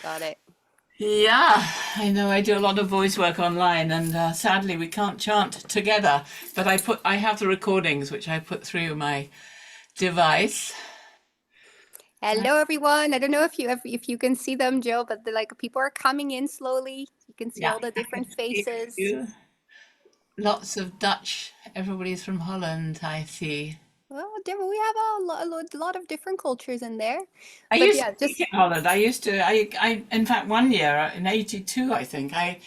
Got it. Yeah, I know I do a lot of voice work online, and sadly we can't chant together. But I have the recordings which I put through my device. Hello, everyone. I don't know if you can see them, Jill, but like people are coming in slowly. You can see Yeah, all the I can different see faces. you. Lots of Dutch. Everybody's from Holland, I see. Well, we have a lot of different cultures in there. I But used to yeah, speak just in Holland. In fact, one year in '82, I think, I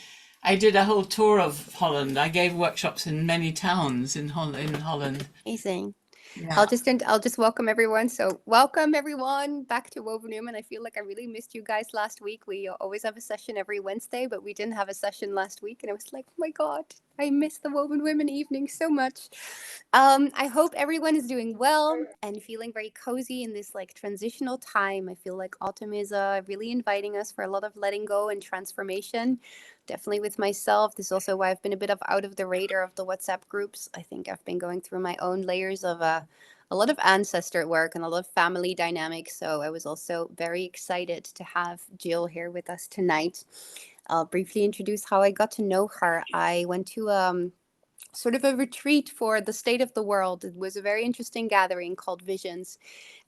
did a whole tour of Holland. I gave workshops in many towns in Holland. amazing. Yeah. I'll just welcome everyone. So welcome everyone back to Woven Women. I feel like I really missed you guys last week. We always have a session every Wednesday, but we didn't have a session last week, and I was like, oh my god, I miss the Woven Women evening so much. I hope everyone is doing well and feeling very cozy in this like transitional time. I feel like autumn is really inviting us for a lot of letting go and transformation. Definitely with myself. This is also why I've been a bit of out of the radar of the WhatsApp groups. I think I've been going through my own layers of a lot of ancestor work and a lot of family dynamics. So I was also very excited to have Jill here with us tonight. I'll briefly introduce how I got to know her. I went to sort of a retreat for the state of the world. It was a very interesting gathering called Visions.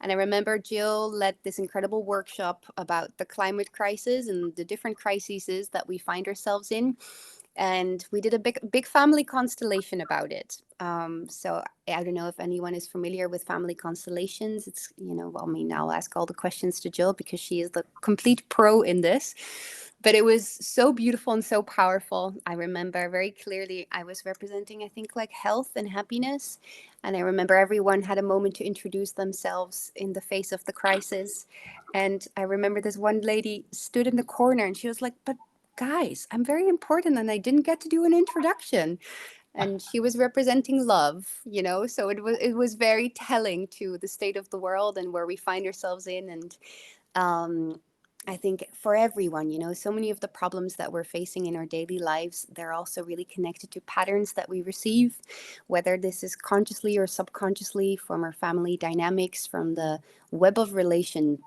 And I remember Jill led this incredible workshop about the climate crisis and the different crises that we find ourselves in. And we did a big family constellation about it. So I don't know if anyone is familiar with family constellations. It's, well, I mean, I'll ask all the questions to Jill because she is the complete pro in this. But it was so beautiful and so powerful. I remember very clearly I was representing, I think, like health and happiness. And I remember everyone had a moment to introduce themselves in the face of the crisis. And I remember this one lady stood in the corner and she was like, but guys, I'm very important and I didn't get to do an introduction. And she was representing love, so it was very telling to the state of the world and where we find ourselves in. And I think for everyone, so many of the problems that we're facing in our daily lives, they're also really connected to patterns that we receive, whether this is consciously or subconsciously from our family dynamics, from the web of relations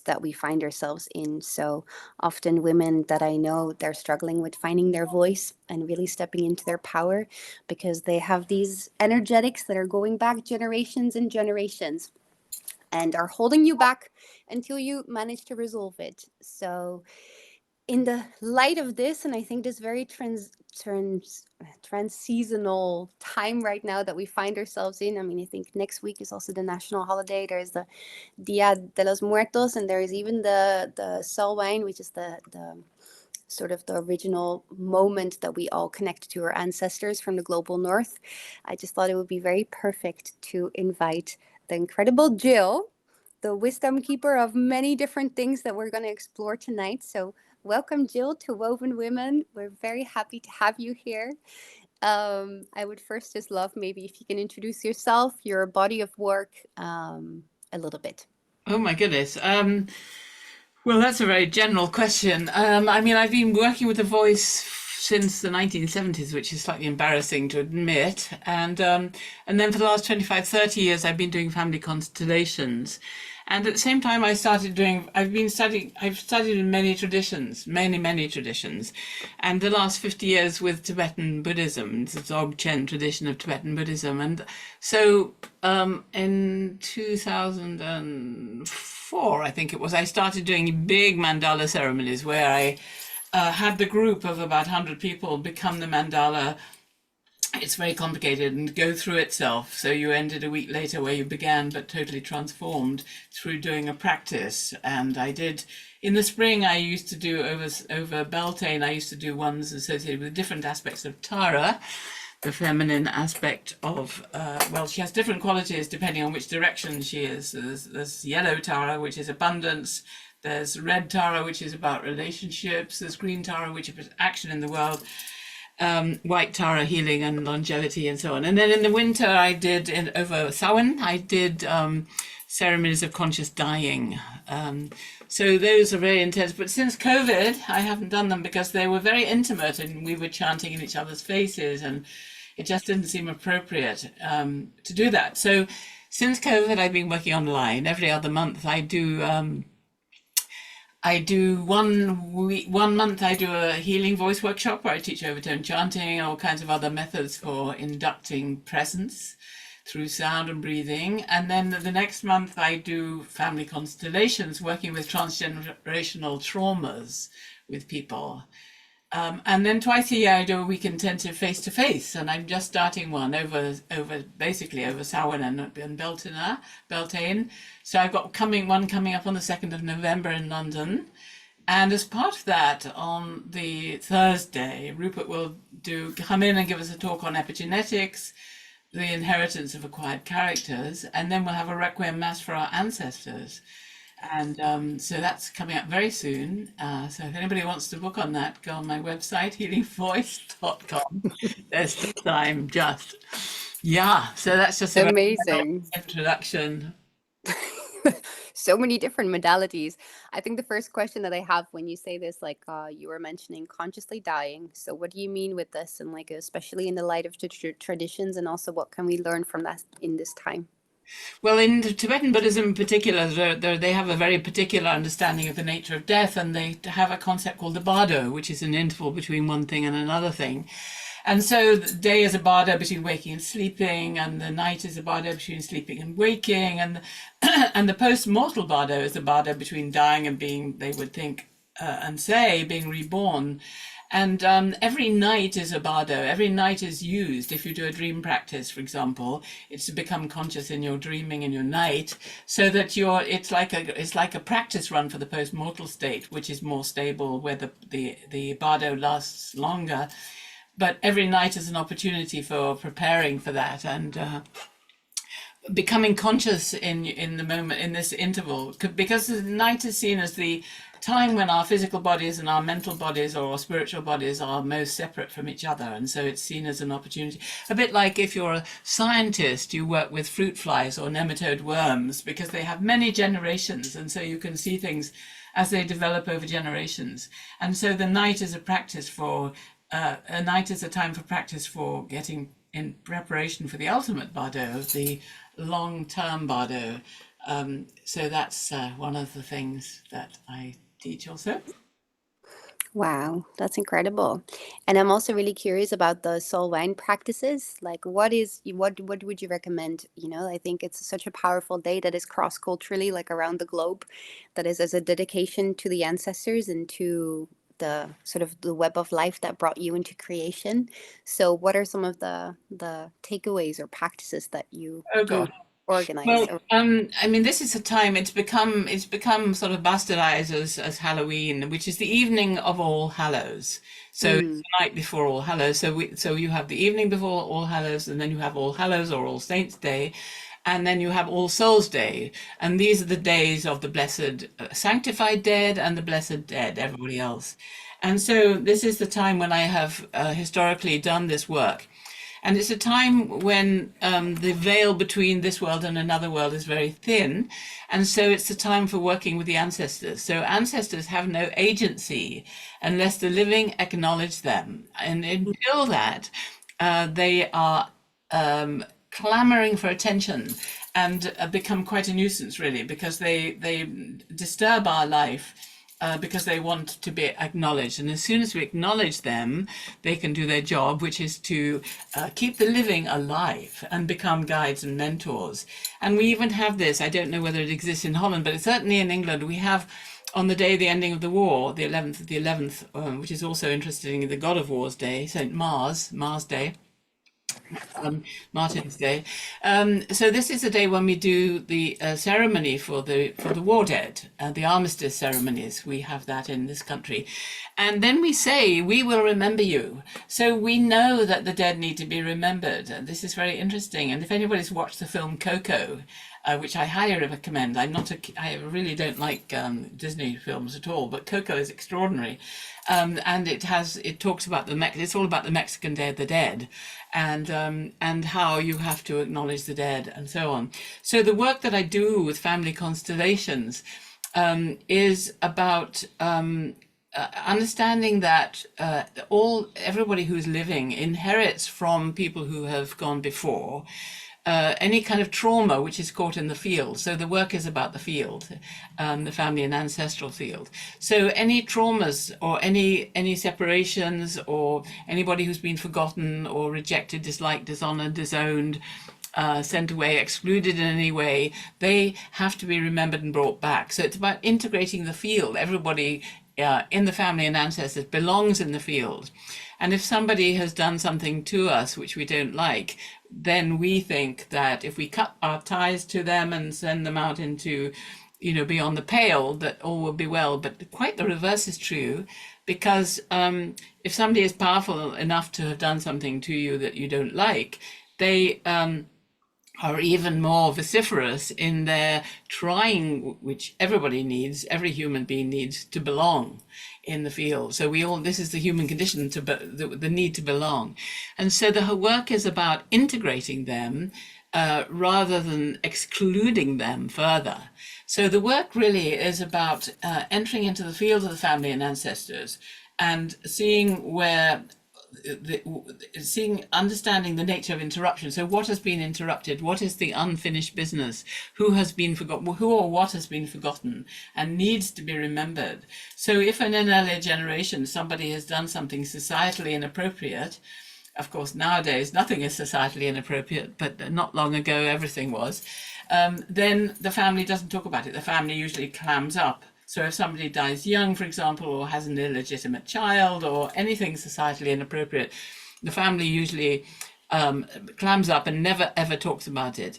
that we find ourselves in. So often women that I know, they're struggling with finding their voice and really stepping into their power because they have these energetics that are going back generations and generations and are holding you back until you manage to resolve it. So in the light of this, and I think this very trans-seasonal time right now that we find ourselves in, I mean, I think next week is also the national holiday. There's the Dia de los Muertos, and there is even the Samhain, which is the sort of the original moment that we all connect to our ancestors from the global north. I just thought it would be very perfect to invite the incredible Jill, the wisdom keeper of many different things that we're going to explore tonight. So welcome, Jill, to Woven Women. We're very happy to have you here. I would first just love maybe if you can introduce yourself, your body of work, a little bit. Oh my goodness. Well, that's a very general question. I mean, I've been working with the voice since the 1970s, which is slightly embarrassing to admit. And then for the last 25, 30 years, I've been doing family constellations. And at the same time, I've studied in many traditions, many traditions. And the last 50 years with Tibetan Buddhism, the Dzogchen tradition of Tibetan Buddhism. And so in 2004, I think it was, I started doing big mandala ceremonies where I had the group of about 100 people become the mandala. It's very complicated and go through itself. So you ended a week later where you began, but totally transformed through doing a practice. And I did in the spring. I used to do over Beltane. I used to do ones associated with different aspects of Tara, the feminine aspect of. Well, she has different qualities depending on which direction she is. There's yellow Tara, which is abundance. There's red Tara, which is about relationships. There's green Tara, which is action in the world. White Tara, healing and longevity and so on. And then in the winter I did over Samhain, I did ceremonies of conscious dying. So those are very intense. But since COVID, I haven't done them because they were very intimate and we were chanting in each other's faces and it just didn't seem appropriate to do that. So since COVID, I've been working online. Every other month I do I do 1 week, 1 month. I do a healing voice workshop where I teach overtone chanting and all kinds of other methods for inducting presence through sound and breathing. And then the next month I do family constellations, working with transgenerational traumas with people. And then twice a year I do a week intensive face to face, and I'm just starting one basically over Samhain and Beltane. So I've got one coming up on the 2nd of November in London. And as part of that, on the Thursday, Rupert will come in and give us a talk on epigenetics, the inheritance of acquired characters, and then we'll have a requiem mass for our ancestors. And so that's coming up very soon. So if anybody wants to book on that, go on my website, healingvoice.com. There's still time, just. Yeah, so that's just a very Amazing. introduction. So many different modalities. I think the first question that I have when you say this, like you were mentioning consciously dying. So what do you mean with this? And like, especially in the light of the traditions, and also what can we learn from that in this time? Well, in Tibetan Buddhism in particular, they have a very particular understanding of the nature of death, and they have a concept called the bardo, which is an interval between one thing and another thing. And so the day is a bardo between waking and sleeping, and the night is a bardo between sleeping and waking, and and the post-mortal bardo is a bardo between dying and being, they would think and say, being reborn. And every night is a bardo. Every night is used. If you do a dream practice, for example, it's to become conscious in your dreaming in your night, so that it's like a practice run for the post-mortal state, which is more stable, where the bardo lasts longer. But every night is an opportunity for preparing for that and becoming conscious in the moment, in this interval, because the night is seen as the time when our physical bodies and our mental bodies or our spiritual bodies are most separate from each other. And so it's seen as an opportunity, a bit like if you're a scientist, you work with fruit flies or nematode worms, because they have many generations, and so you can see things as they develop over generations. And so the night is a practice for a night is a time for practice for getting in preparation for the ultimate bardo, the long-term bardo. So that's one of the things that I teach also. Wow, that's incredible. And I'm also really curious about the soul wine practices. Like what would you recommend? I think it's such a powerful day that is cross-culturally, like around the globe, that is as a dedication to the ancestors and to the sort of the web of life that brought you into creation. So what are some of the takeaways or practices that you Oh do God. organize? Well, I mean, this is a time it's become sort of bastardized as Halloween, which is the evening of All Hallows. So it's Mm, the night before All Hallows. So you have the evening before All Hallows, and then you have All Hallows or All Saints Day, and then you have All Souls Day. And these are the days of the blessed sanctified dead and the blessed dead, everybody else. And so this is the time when I have historically done this work. And it's a time when the veil between this world and another world is very thin. And so it's a time for working with the ancestors. So ancestors have no agency unless the living acknowledge them. And until that, they are clamoring for attention and become quite a nuisance, really, because they disturb our life because they want to be acknowledged. And as soon as we acknowledge them, they can do their job, which is to keep the living alive and become guides and mentors. And we even have this, I don't know whether it exists in Holland, but certainly in England, we have on the day of the ending of the war, the 11th of the 11th, which is also interesting, the God of War's Day, St. Mars Day. Martin's Day. So this is a day when we do the ceremony for the war dead, the armistice ceremonies. We have that in this country, and then we say we will remember you. So we know that the dead need to be remembered. And this is very interesting. And if anybody's watched the film Coco, which I highly recommend. I really don't like Disney films at all, but Coco is extraordinary, and it talks about it's all about the Mexican Day of the Dead, and how you have to acknowledge the dead and so on. So the work that I do with Family Constellations is about understanding that everybody who's living inherits from people who have gone before. any kind of trauma which is caught in the field. So the work is about the field, the family and ancestral field. So any traumas or any separations or anybody who's been forgotten or rejected, disliked, dishonored, disowned, sent away, excluded in any way, they have to be remembered and brought back. So it's about integrating the field. Everybody in the family and ancestors belongs in the field. And if somebody has done something to us which we don't like, then we think that if we cut our ties to them and send them out into, beyond the pale, that all will be well. But quite the reverse is true, because if somebody is powerful enough to have done something to you that you don't like, they are even more vociferous in their trying, which everybody needs, every human being needs, to belong in the field. So this is the human condition, the need to belong. And so the work is about integrating them rather than excluding them further. So the work really is about entering into the field of the family and ancestors and seeing understanding the nature of interruption. So what has been interrupted? What is the unfinished business? Who has been forgotten? Who or what has been forgotten and needs to be remembered? So if in an earlier generation somebody has done something societally inappropriate, of course nowadays nothing is societally inappropriate, but not long ago everything was, then the family doesn't talk about it. The family usually clams up. So if somebody dies young, for example, or has an illegitimate child or anything societally inappropriate, the family usually clams up and never ever talks about it.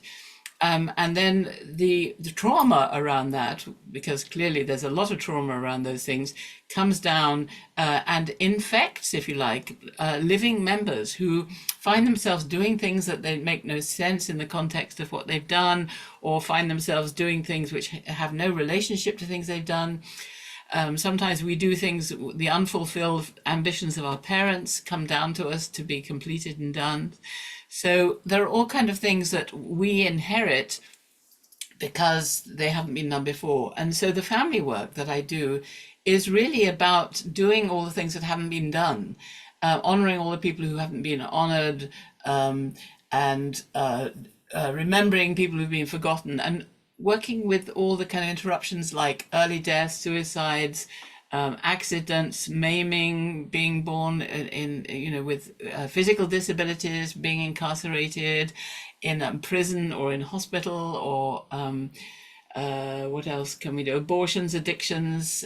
And then the trauma around that, because clearly there's a lot of trauma around those things, comes down and infects, if you like, living members who find themselves doing things that they make no sense in the context of what they've done, or find themselves doing things which have no relationship to things they've done. Sometimes we do things, the unfulfilled ambitions of our parents come down to us to be completed and done. So there are all kinds of things that we inherit because they haven't been done before. And so the family work that I do is really about doing all the things that haven't been done, honoring all the people who haven't been honored, and remembering people who've been forgotten, and working with all the kind of interruptions like early death, suicides, accidents, maiming, being born with physical disabilities, being incarcerated in prison or in hospital, or what else can we do? Abortions, addictions,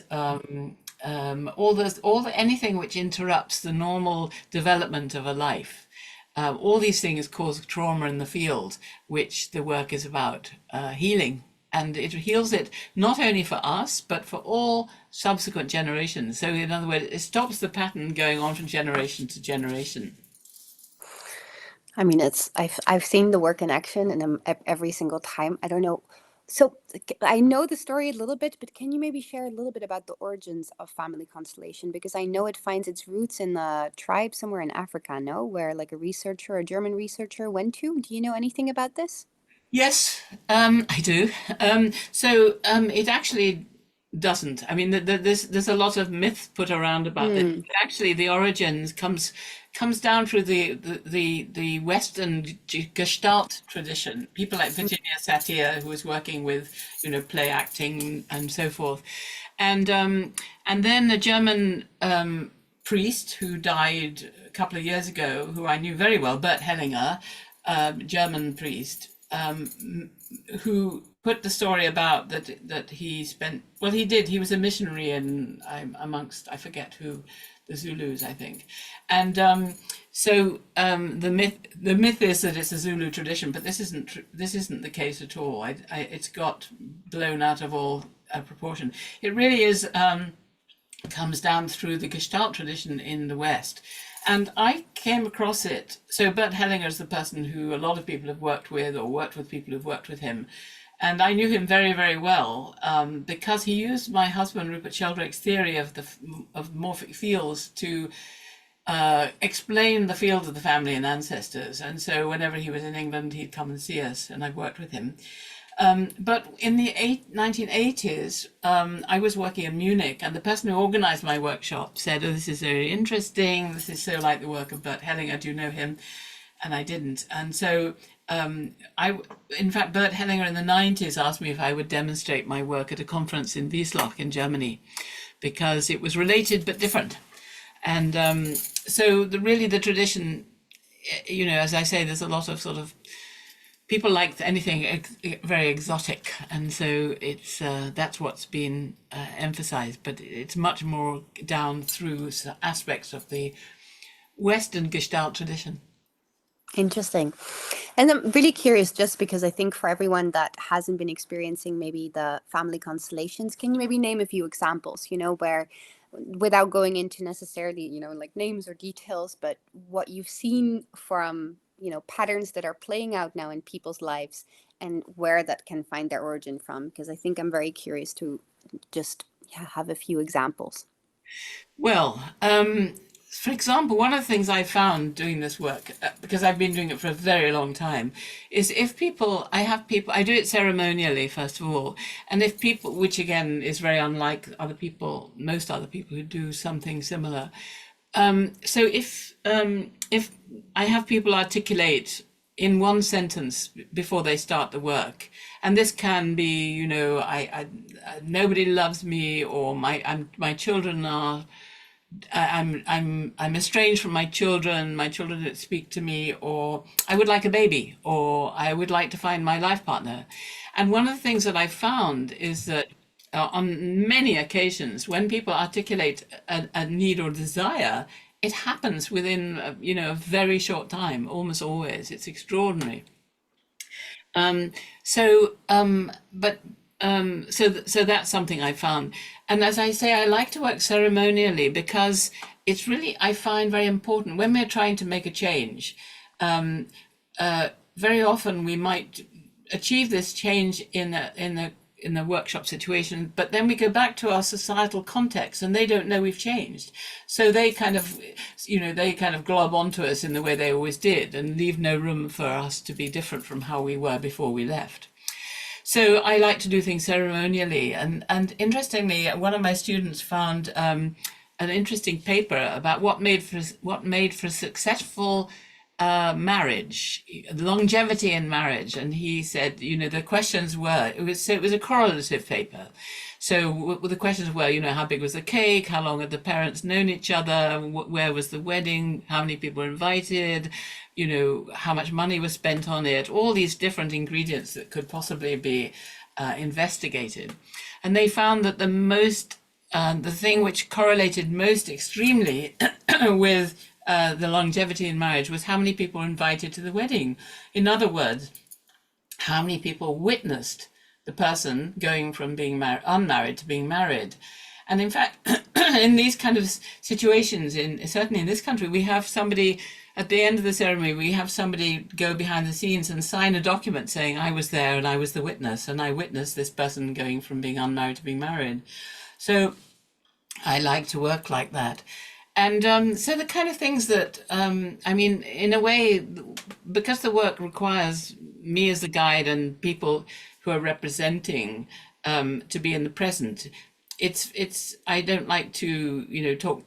anything which interrupts the normal development of a life. All these things cause trauma in the field, which the work is about healing. And it heals it not only for us, but for all subsequent generations. So in other words, it stops the pattern going on from generation to generation. I mean, I've seen the work in action, and every single time. I don't know. So I know the story a little bit, but can you maybe share a little bit about the origins of Family Constellation? Because I know it finds its roots in the tribe somewhere in Africa, no? Where like a German researcher went to. Do you know anything about this? Yes, I do. It actually doesn't. I mean, there's a lot of myth put around about this. Hmm. Actually, the origins comes down through the Western Gestalt tradition. People like Virginia Satir, who was working with play acting and so forth, and then a German priest who died a couple of years ago, who I knew very well, Bert Hellinger, German priest, who put the story about that he spent, well, he was a missionary amongst, I forget who, the Zulus, I think. And the myth is that it's a Zulu tradition, but this isn't the case at all. It's got blown out of all proportion. It really is comes down through the Gestalt tradition in the West. And I came across it. So Bert Hellinger is the person who a lot of people have worked with, or worked with people who've worked with him. And I knew him very, very well because he used my husband Rupert Sheldrake's theory of morphic fields to explain the field of the family and ancestors. And so whenever he was in England, he'd come and see us, and I've worked with him. But in the 1980s, I was working in Munich, and the person who organized my workshop said, "Oh, this is very interesting. This is so like the work of Bert Hellinger. Do you know him?" And I didn't. And so I, in fact, Bert Hellinger in the 90s asked me if I would demonstrate my work at a conference in Wiesloch in Germany, because it was related but different. And so really the tradition, as I say, there's a lot of sort of people like anything very exotic, and so it's that's what's been emphasized, but it's much more down through aspects of the Western Gestalt tradition. Interesting. And I'm really curious, just because I think for everyone that hasn't been experiencing maybe the family constellations, can you maybe name a few examples, where, without going into necessarily, like names or details, but what you've seen from, patterns that are playing out now in people's lives, and where that can find their origin from? Because I think I'm very curious to just have a few examples. Well, for example, one of the things I found doing this work, because I've been doing it for a very long time, is if people, I do it ceremonially, first of all, and if people, which again is very unlike other people, most other people who do something similar. So if I have people articulate in one sentence before they start the work, and this can be, nobody loves me, or my children are, I'm estranged from my children don't speak to me, or I would like a baby, or I would like to find my life partner. And one of the things that I found is that on many occasions, when people articulate a need or desire, it happens within a very short time, almost always. It's extraordinary. So that's something I found. And as I say, I like to work ceremonially because it's really, I find, very important when we're trying to make a change. Very often we might achieve this change in a workshop situation, but then we go back to our societal context and they don't know we've changed. So they kind of glob onto us in the way they always did and leave no room for us to be different from how we were before we left. So I like to do things ceremonially, and interestingly, one of my students found an interesting paper about what made for successful marriage, longevity in marriage, and he said, the questions were, it was a correlative paper. So the questions were, how big was the cake? How long had the parents known each other? Where was the wedding? How many people were invited? How much money was spent on it? All these different ingredients that could possibly be investigated. And they found that the thing which correlated most extremely with the longevity in marriage was how many people were invited to the wedding. In other words, how many people witnessed the person going from being unmarried to being married. And in fact, in these kind of situations, certainly in this country, we have somebody at the end of the ceremony, we have somebody go behind the scenes and sign a document saying, I was there and I was the witness, and I witnessed this person going from being unmarried to being married. So I like to work like that. And so the kind of things that, in a way, because the work requires me as the guide and people who are representing to be in the present, I don't like to, talk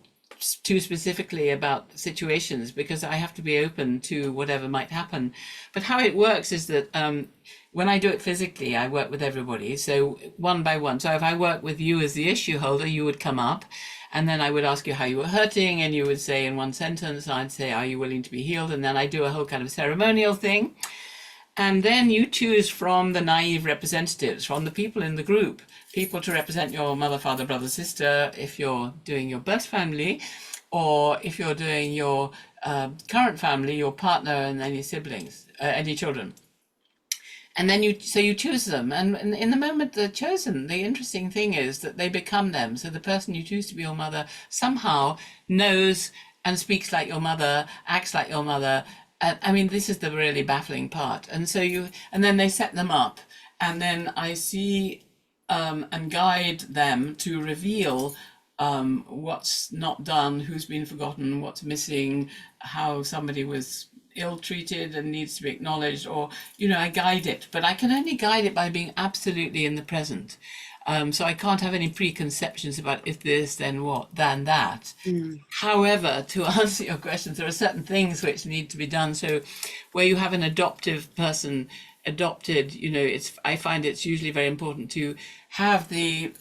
too specifically about situations because I have to be open to whatever might happen. But how it works is that when I do it physically, I work with everybody. So one by one. So if I work with you as the issue holder, you would come up. And then I would ask you how you were hurting, and you would say in one sentence, I'd say, are you willing to be healed? And then I do a whole kind of ceremonial thing. And then you choose from the naive representatives, from the people in the group, people to represent your mother, father, brother, sister, if you're doing your birth family, or if you're doing your current family, your partner, and any siblings, any children. And then you choose them, and in the moment they're chosen, the interesting thing is that they become them. So the person you choose to be your mother somehow knows and speaks like your mother, acts like your mother. This is the really baffling part. And then they set them up, and then I see and guide them to reveal what's not done, who's been forgotten, what's missing, how somebody was ill-treated and needs to be acknowledged, or I guide it, but I can only guide it by being absolutely in the present. So I can't have any preconceptions about if this, then what, then that. Mm. However, to answer your questions, there are certain things which need to be done. So, where you have an adoptive person adopted, I find it's usually very important to have the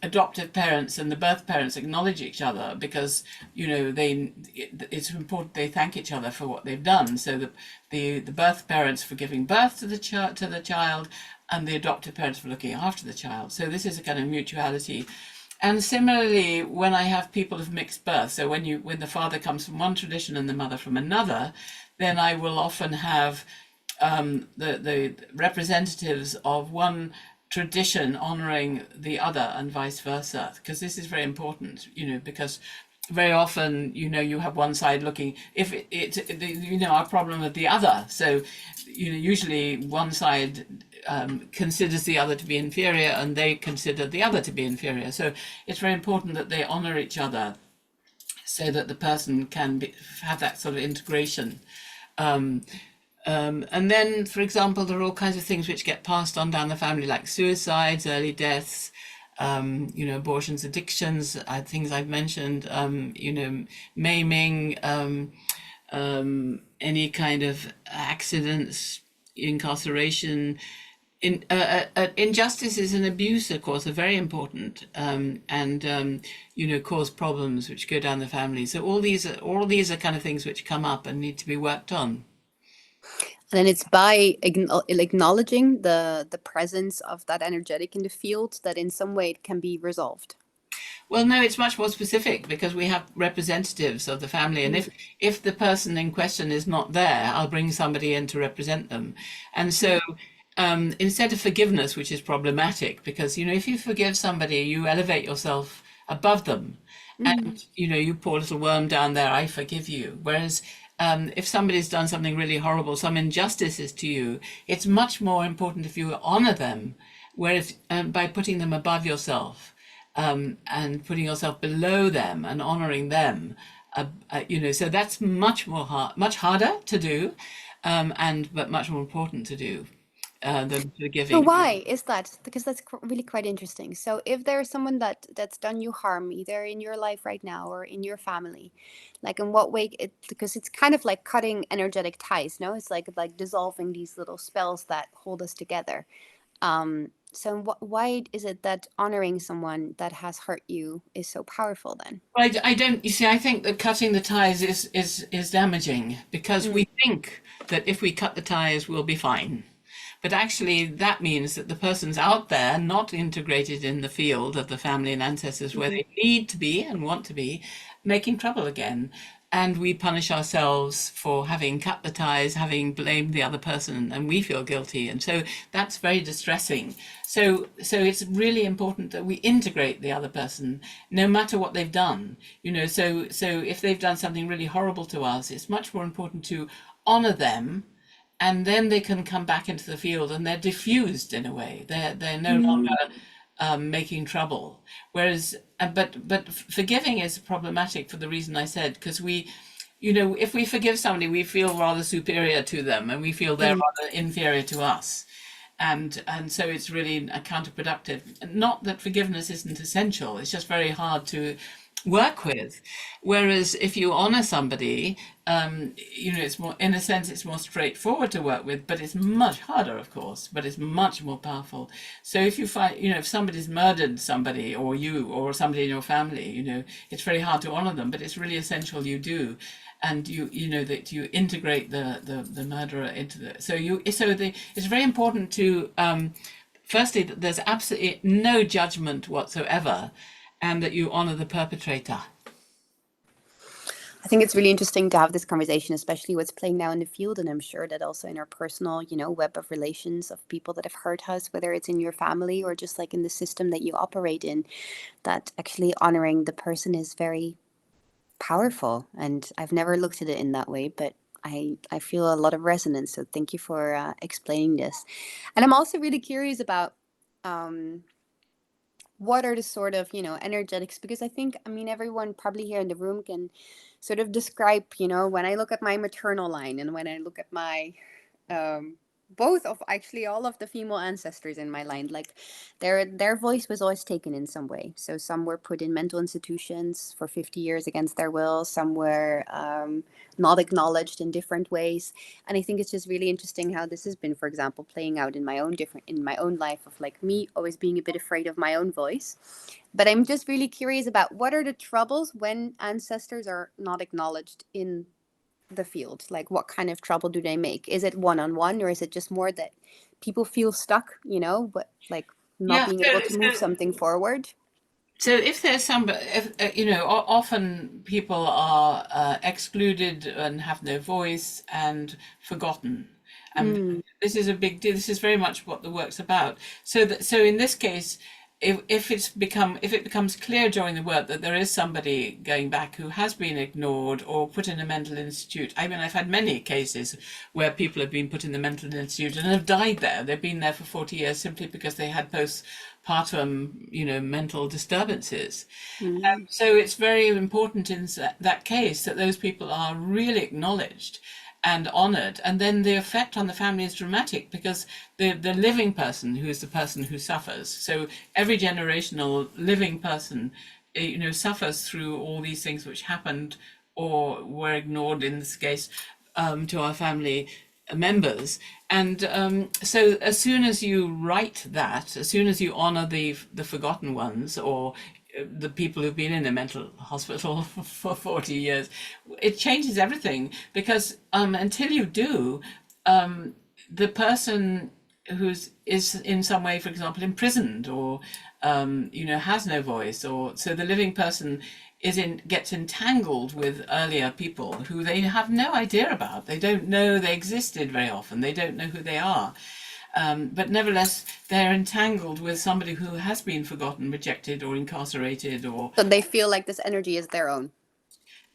adoptive parents and the birth parents acknowledge each other, because it's important they thank each other for what they've done. So the birth parents for giving birth to the child, and the adoptive parents for looking after the child. So this is a kind of mutuality. And similarly, when I have people of mixed birth, so when the father comes from one tradition and the mother from another, then I will often have the representatives of one tradition honoring the other and vice versa, because this is very important, because very often, you have one side looking, if our problem with the other. So, usually one side considers the other to be inferior, and they consider the other to be inferior. So it's very important that they honor each other, so that the person can have that sort of integration. And then, for example, there are all kinds of things which get passed on down the family, like suicides, early deaths, abortions, addictions, things I've mentioned, maiming, any kind of accidents, incarceration. Injustices and abuse, of course, are very important, and cause problems which go down the family. So all these are kind of things which come up and need to be worked on. And then it's by acknowledging the presence of that energetic in the field that in some way it can be resolved. Well, no, it's much more specific, because we have representatives of the family, and if the person in question is not there, I'll bring somebody in to represent them. And so instead of forgiveness, which is problematic, because if you forgive somebody, you elevate yourself above them, and you poor little worm down there, I forgive you. Whereas if somebody's done something really horrible, some injustices to you, it's much more important if you honor them, whereas by putting them above yourself, and putting yourself below them and honoring them, so that's much harder to do, but much more important to do than So forgiving. why is that? Because that's really quite interesting. So if there's someone that's done you harm, either in your life right now or in your family, like in what way? Because it's kind of like cutting energetic ties. No, it's like dissolving these little spells that hold us together. So why is it that honoring someone that has hurt you is so powerful then? I don't. You see, I think that cutting the ties is damaging, because Mm, we think that if we cut the ties, we'll be fine. But actually, that means that the person's out there, not integrated in the field of the family and ancestors where mhm. they need to be and want to be, making trouble again. And we punish ourselves for having cut the ties, having blamed the other person, and we feel guilty. And so that's very distressing. So it's really important that we integrate the other person, no matter what they've done. So if they've done something really horrible to us, it's much more important to honor them, and then they can come back into the field, and they're diffused in a way. They're no longer making trouble. Whereas, but forgiving is problematic for the reason I said, because if we forgive somebody, we feel rather superior to them, and we feel they're Mm. rather inferior to us. And so it's really counterproductive. Not that forgiveness isn't essential, it's just very hard to work with. Whereas if you honor somebody, it's more, in a sense, it's more straightforward to work with, but it's much harder, of course, but it's much more powerful. So if you find, if somebody's murdered somebody, or you, or somebody in your family, it's very hard to honor them, but it's really essential you do. And that you integrate the murderer into it's very important to, firstly, that there's absolutely no judgment whatsoever, and that you honor the perpetrator. I think it's really interesting to have this conversation, especially what's playing now in the field. And I'm sure that also in our personal, web of relations of people that have hurt us, whether it's in your family or just like in the system that you operate in, that actually honoring the person is very powerful. And I've never looked at it in that way, but I feel a lot of resonance. So thank you for explaining this. And I'm also really curious about um, what are the sort of energetics, because I mean everyone probably here in the room can sort of describe when I look at my maternal line and when I look at my um both of actually all of the female ancestors in my line, like their voice was always taken in some way. So some were put in mental institutions for 50 years against their will, some were not acknowledged in different ways. And I think it's just really interesting how this has been, for example, playing out in my own life, of like me always being a bit afraid of my own voice. But I'm just really curious about what are the troubles when ancestors are not acknowledged in the field. Like, what kind of trouble do they make? Is it one-on-one, or is it just more that people feel stuck, but like not Yeah, being able to move something forward? so if there's somebody, if, often people are excluded and have no voice and forgotten. And this is a big deal. This is very much what the work's about. So in this case, if it becomes clear during the work that there is somebody going back who has been ignored or put in a mental institute. I mean, I've had many cases where people have been put in the mental institute and have died there. They've been there for 40 years simply because they had postpartum, mental disturbances. So it's very important in that case that those people are really acknowledged and honored, and then the effect on the family is dramatic because the living person, who is the person who suffers, so every generational living person suffers through all these things which happened or were ignored in this case, to our family members. And so as soon as you write that, as soon as you honor the forgotten ones, or the people who've been in a mental hospital for 40 years, it changes everything, because until you do, the person is in some way, for example, imprisoned, or has no voice, or so the living person gets entangled with earlier people who they have no idea about. They don't know they existed very often. They don't know who they are. But nevertheless, they're entangled with somebody who has been forgotten, rejected, or incarcerated, or So they feel like this energy is their own.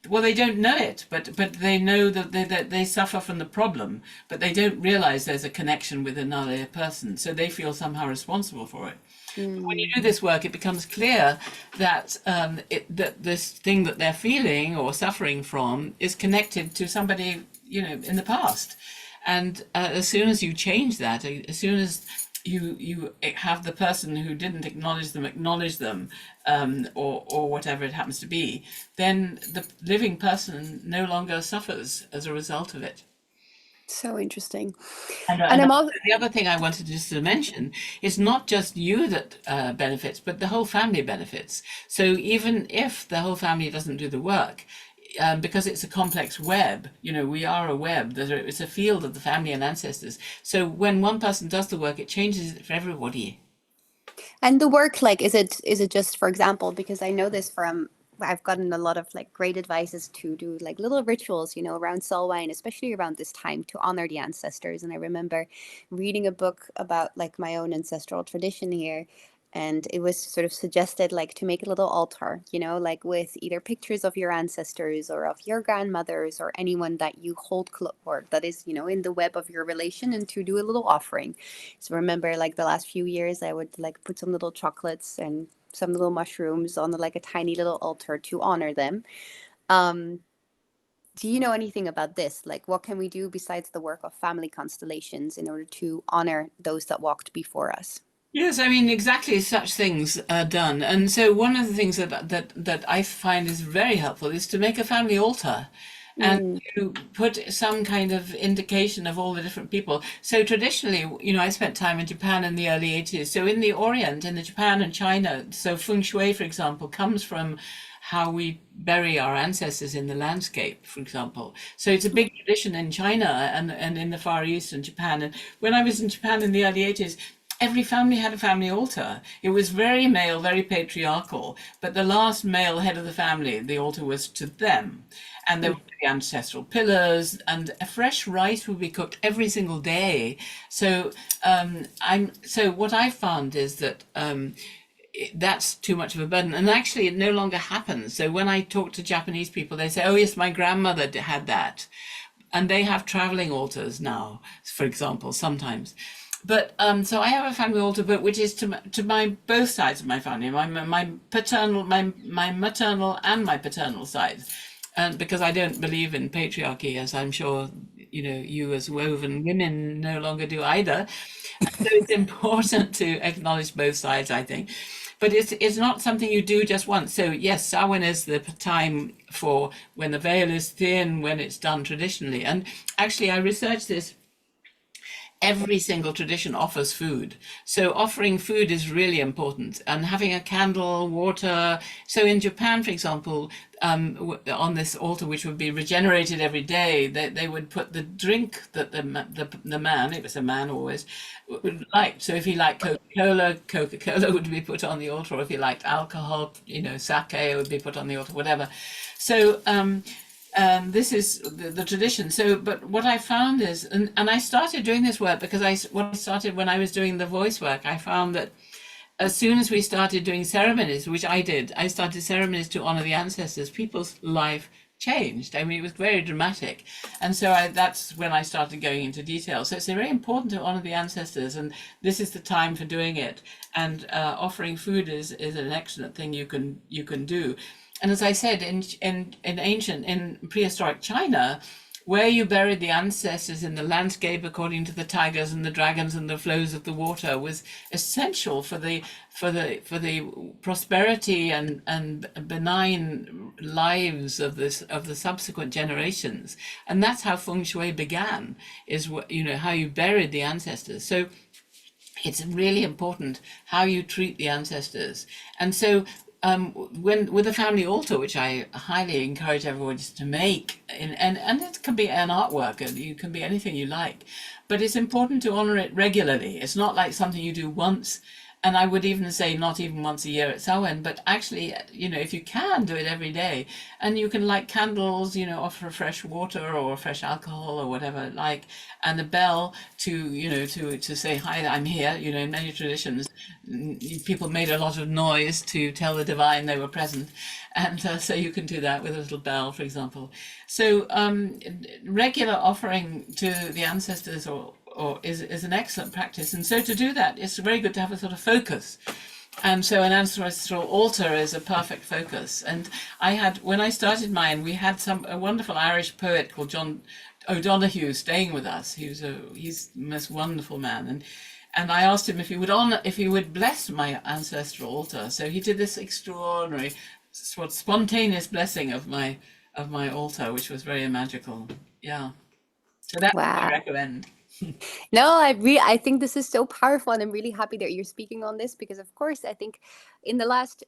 well, they don't know it, but they know that they suffer from the problem, but they don't realize there's a connection with another person, so they feel somehow responsible for it. When you do this work, it becomes clear that that this thing that they're feeling or suffering from is connected to somebody in the past. And as soon as you change that, as soon as you have the person who didn't acknowledge them, or whatever it happens to be, then the living person no longer suffers as a result of it. So interesting. And I'm also the other thing I wanted just to mention is not just you that benefits, but the whole family benefits. So even if the whole family doesn't do the work, because it's a complex web, we are a web. It's a field of the family and ancestors. So when one person does the work, it changes it for everybody. And the work, like, is it just, for example, because I know this from, I've gotten a lot of like great advices to do like little rituals, around Solwine, especially around this time, to honor the ancestors. And I remember reading a book about like my own ancestral tradition here. And it was sort of suggested like to make a little altar, like with either pictures of your ancestors or of your grandmothers or anyone that you hold or that is, in the web of your relation, and to do a little offering. So remember, like the last few years, I would like put some little chocolates and some little mushrooms on like a tiny little altar to honor them. Um, do you know anything about this? Like, what can we do besides the work of family constellations in order to honor those that walked before us? Yes, I mean exactly such things are done, and so one of the things that I find is very helpful is to make a family altar, and Mm. to put some kind of indication of all the different people. So traditionally, I spent time in Japan in the early 80s. So in the Orient, in the Japan and China, so feng shui, for example, comes from how we bury our ancestors in the landscape, for example. So it's a big tradition in China and in the Far East and Japan. And when I was in Japan in the early 80s, every family had a family altar. It was very male, very patriarchal, but the last male head of the family, the altar was to them. And there would be ancestral pillars, and a fresh rice would be cooked every single day. So so what I found is that that's too much of a burden, and actually it no longer happens. So when I talk to Japanese people, they say, oh yes, my grandmother had that, and they have traveling altars now, for example, sometimes. But so I have a family altar, but which is to my both sides of my family, my paternal, my maternal and my paternal sides, and because I don't believe in patriarchy, as I'm sure you as woven women no longer do either. So it's important to acknowledge both sides, I think. But it's not something you do just once. So yes, Samhain is the time for when the veil is thin, when it's done traditionally. And actually, I researched this. Every single tradition offers food. So offering food is really important, and having a candle, water. So in Japan, for example, on this altar, which would be regenerated every day, they would put the drink that the man, it was a man always, would like. So if he liked Coca-Cola would be put on the altar, or if he liked alcohol, sake would be put on the altar, whatever. So this is the tradition. So, but what I found is, and I started doing this work because when I was doing the voice work, I found that as soon as we started doing ceremonies, which I started ceremonies to honor the ancestors, people's life changed. I mean, it was very dramatic. And so that's when I started going into detail. So it's very important to honor the ancestors, and this is the time for doing it. And offering food is an excellent thing you can do. And as I said, in prehistoric China, where you buried the ancestors in the landscape according to the tigers and the dragons and the flows of the water was essential for the prosperity and benign lives of the subsequent generations. And that's how feng shui began, is how you buried the ancestors. So it's really important how you treat the ancestors. And so when with a family altar, which I highly encourage everybody to make, and it can be an artwork, and you can be anything you like, but it's important to honor it regularly. It's not like something you do once, and I would even say not even once a year at Samhain, but actually, if you can, do it every day. And you can light candles, offer fresh water or fresh alcohol or whatever, and a bell to say, hi, I'm here. In many traditions, people made a lot of noise to tell the divine they were present. And so you can do that with a little bell, for example. So regular offering to the ancestors or is an excellent practice. And so to do that, it's very good to have a sort of focus. And so an ancestral altar is a perfect focus. And when I started mine, we had a wonderful Irish poet called John O'Donoghue staying with us. He's the most wonderful man. And I asked him if he would bless my ancestral altar. So he did this extraordinary, spontaneous blessing of my altar, which was very magical. Yeah. So that's what I Wow. recommend. No, I think this is so powerful, and I'm really happy that you're speaking on this because, of course, I think in the last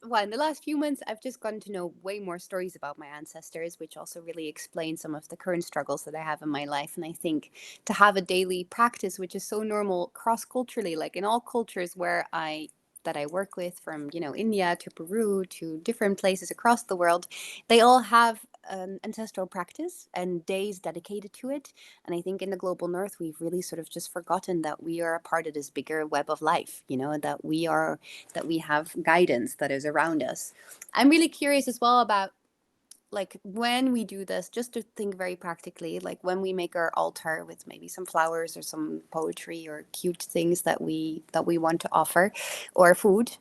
few months, I've just gotten to know way more stories about my ancestors, which also really explain some of the current struggles that I have in my life. And I think to have a daily practice, which is so normal cross culturally, like in all cultures that I work with, from India to Peru to different places across the world, they all have an ancestral practice and days dedicated to it. And I think in the global north, we've really sort of just forgotten that we are a part of this bigger web of life, that we have guidance that is around us. I'm really curious as well about, like, when we do this, just to think very practically, like when we make our altar with maybe some flowers or some poetry or cute things that we want to offer, or food,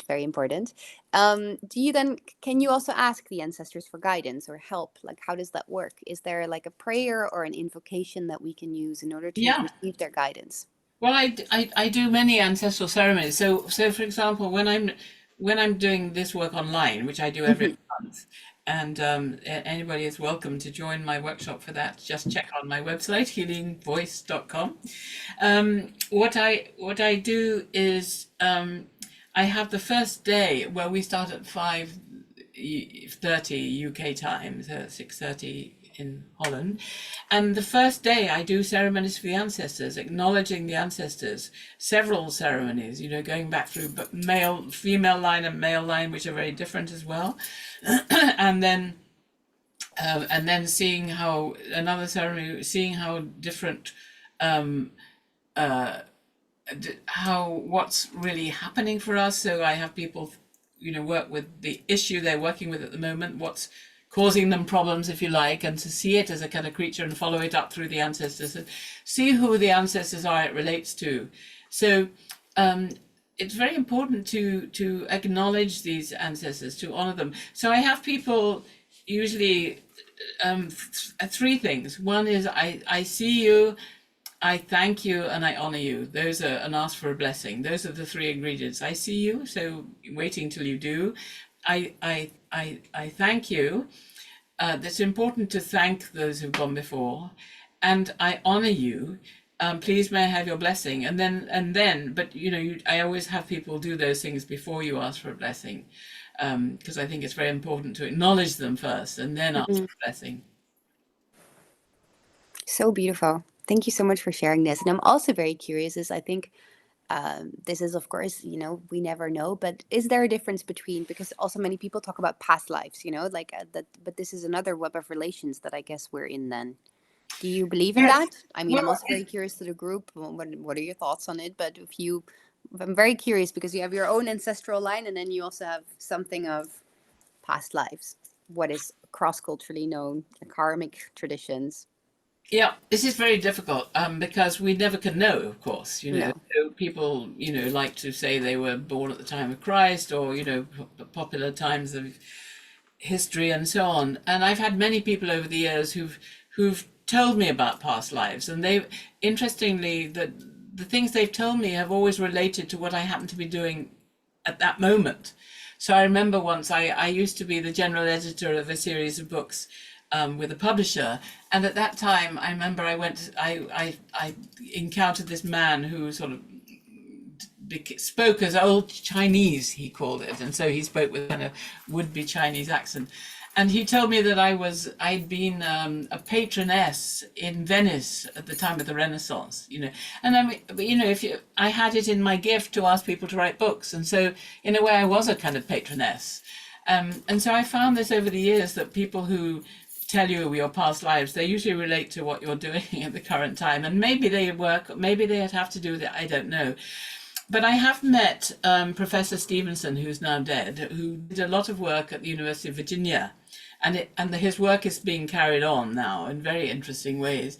very important. Can you also ask the ancestors for guidance or help? Like, how does that work? Is there like a prayer or an invocation that we can use in order to Yeah. receive their guidance? Well, I do many ancestral ceremonies. So for example, when I'm doing this work online, which I do every month, and anybody is welcome to join my workshop for that. Just check on my website, healingvoice.com. What I do is I have the first day where we start at 5:30 UK time, so 6:30 in Holland. And the first day I do ceremonies for the ancestors, acknowledging the ancestors, several ceremonies, going back through female line and male line, which are very different as well. And then seeing how another ceremony, seeing how different, what's really happening for us. So I have people, work with the issue they're working with at the moment, what's causing them problems, if you like, and to see it as a kind of creature and follow it up through the ancestors and see who the ancestors are it relates to. So it's very important to acknowledge these ancestors, to honor them. So I have people usually three things. One is I see you, I thank you, and I honor you. Those are, and ask for a blessing. Those are the three ingredients. I see you, so waiting till you do. I thank you. It's important to thank those who've gone before, and I honor you. Please may I have your blessing, but I always have people do those things before you ask for a blessing, because I think it's very important to acknowledge them first and then ask for a blessing. So beautiful. Thank you so much for sharing this. And I'm also very curious, is I think this is, of course, we never know, but is there a difference between, because also many people talk about past lives, like that, but this is another web of relations that I guess we're in then. Do you believe in Yes. that? I mean, I'm Well, also very curious to the group. What are your thoughts on it? But I'm very curious because you have your own ancestral line and then you also have something of past lives. What is cross-culturally known, karmic traditions? yeah, this is very difficult because we never can know, of course. No. So people, like to say they were born at the time of Christ or, popular times of history and so on. And I've had many people over the years who've told me about past lives, and they, interestingly, the things they've told me have always related to what I happen to be doing at that moment. So I remember once I used to be the general editor of a series of books with a publisher, and at that time I remember I encountered this man who sort of spoke as old Chinese, he called it, and so he spoke with kind of would-be Chinese accent. And he told me that I'd been a patroness in Venice at the time of the Renaissance, And I mean, I had it in my gift to ask people to write books, and so in a way I was a kind of patroness. And so I found this over the years that people who tell you your past lives, they usually relate to what you're doing at the current time, and maybe they have to do with it. I don't know. But I have met Professor Stevenson, who's now dead, who did a lot of work at the University of Virginia, and his work is being carried on now in very interesting ways.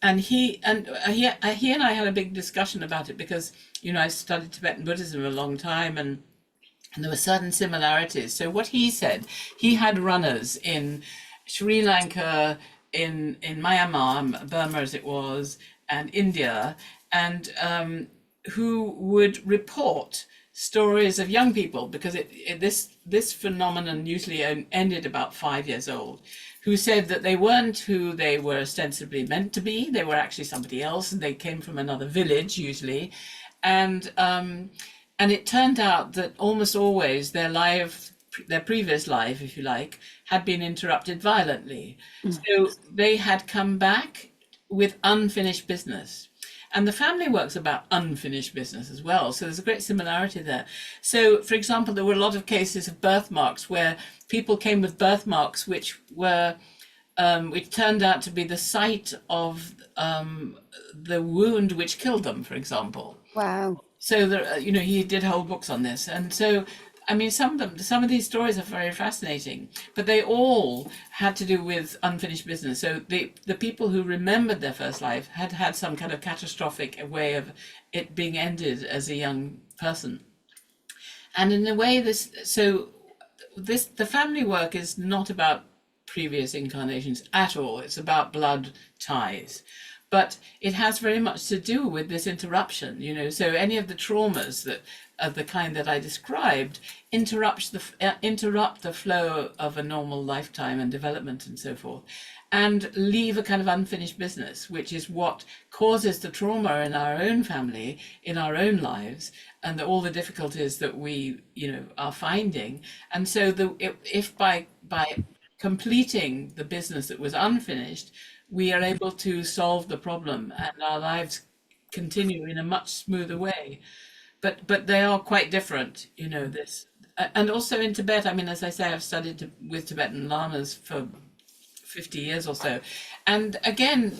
And he and I had a big discussion about it because I studied Tibetan Buddhism a long time, and there were certain similarities. So what he said, he had runners in Sri Lanka, in Myanmar, Burma as it was, and India, and who would report stories of young people, because this phenomenon usually ended about 5 years old, who said that they weren't who they were ostensibly meant to be. They were actually somebody else, and they came from another village usually, and it turned out that almost always their previous life, if you like, had been interrupted violently. So they had come back with unfinished business. And the family work's about unfinished business as well. So there's a great similarity there. So, for example, there were a lot of cases of birthmarks where people came with birthmarks which turned out to be the site of the wound which killed them, for example. Wow. So he did whole books on this, and so I mean, some of these stories are very fascinating, but they all had to do with unfinished business. So the people who remembered their first life had some kind of catastrophic way of it being ended as a young person, and in a way, the family work is not about previous incarnations at all. It's about blood ties. But it has very much to do with this interruption, So any of the traumas that of the kind that I described interrupt the flow of a normal lifetime and development and so forth, and leave a kind of unfinished business, which is what causes the trauma in our own family, in our own lives, and all the difficulties that we, are finding. And so if by completing the business that was unfinished, we are able to solve the problem and our lives continue in a much smoother way. But they are quite different, this. And also in Tibet, I mean, as I say, I've studied with Tibetan lamas for 50 years or so. And again,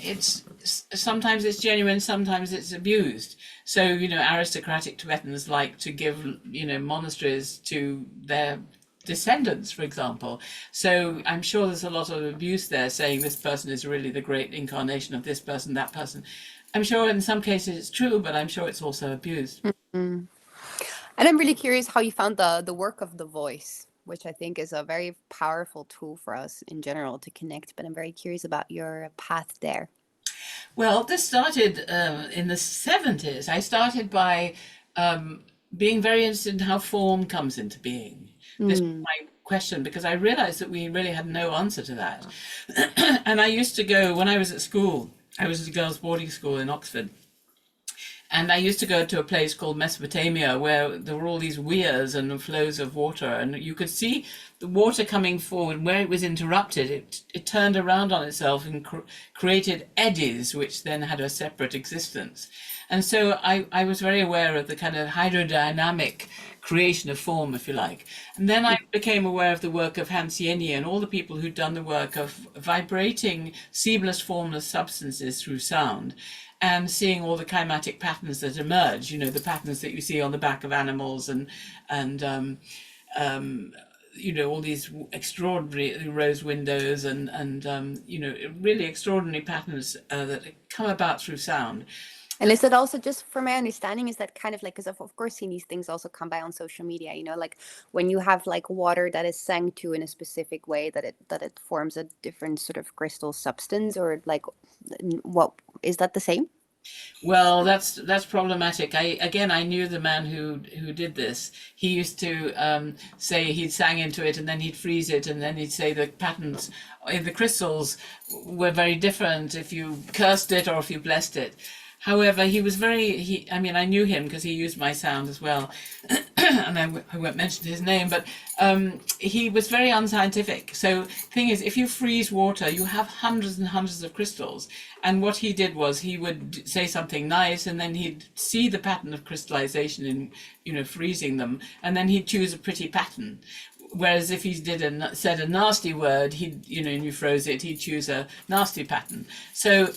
sometimes it's genuine, sometimes it's abused. So, aristocratic Tibetans like to give, monasteries to their descendants, for example. So I'm sure there's a lot of abuse there, saying this person is really the great incarnation of this person, that person. I'm sure in some cases it's true, but I'm sure it's also abused. And I'm really curious how you found the work of the voice which I think is a very powerful tool for us in general to connect. But I'm very curious about your path there. Well, this started in the 70s. I started by being very interested in how form comes into being. This was Mm. my question because I realized that we really had no answer to that. And I used to go, when I was at school, I was at a girls' boarding school in Oxford. And I used to go to a place called Mesopotamia where there were all these weirs and flows of water, and you could see the water coming forward. Where it was interrupted, it turned around on itself and created eddies, which then had a separate existence. And so I was very aware of the kind of hydrodynamic creation of form, if you like. And then I became aware of the work of Hans Jenny and all the people who'd done the work of vibrating seamless, formless substances through sound, and seeing all the climatic patterns that emerge, you know, the patterns that you see on the back of animals and you know, all these extraordinary rose windows and you know, really extraordinary patterns that come about through sound. And is it also, just from my understanding, is that kind of like, because I've of course seen these things also come by on social media, you know, like when you have like water that is sang to in a specific way, that it forms a different sort of crystal substance, or like, what is that the same? Well, that's problematic. I knew the man who did this. He used to say he'd sang into it and then he'd freeze it and then he'd say the patterns in the crystals were very different if you cursed it or if you blessed it. However, he was very, I mean, I knew him because he used my sound as well. And I won't mention his name, but he was very unscientific. So thing is, if you freeze water, you have hundreds and hundreds of crystals. And what he did was he would say something nice, and then he'd see the pattern of crystallization in, you know, freezing them, and then he'd choose a pretty pattern. Whereas if he said a nasty word, he'd, you know, and you froze it, he'd choose a nasty pattern. So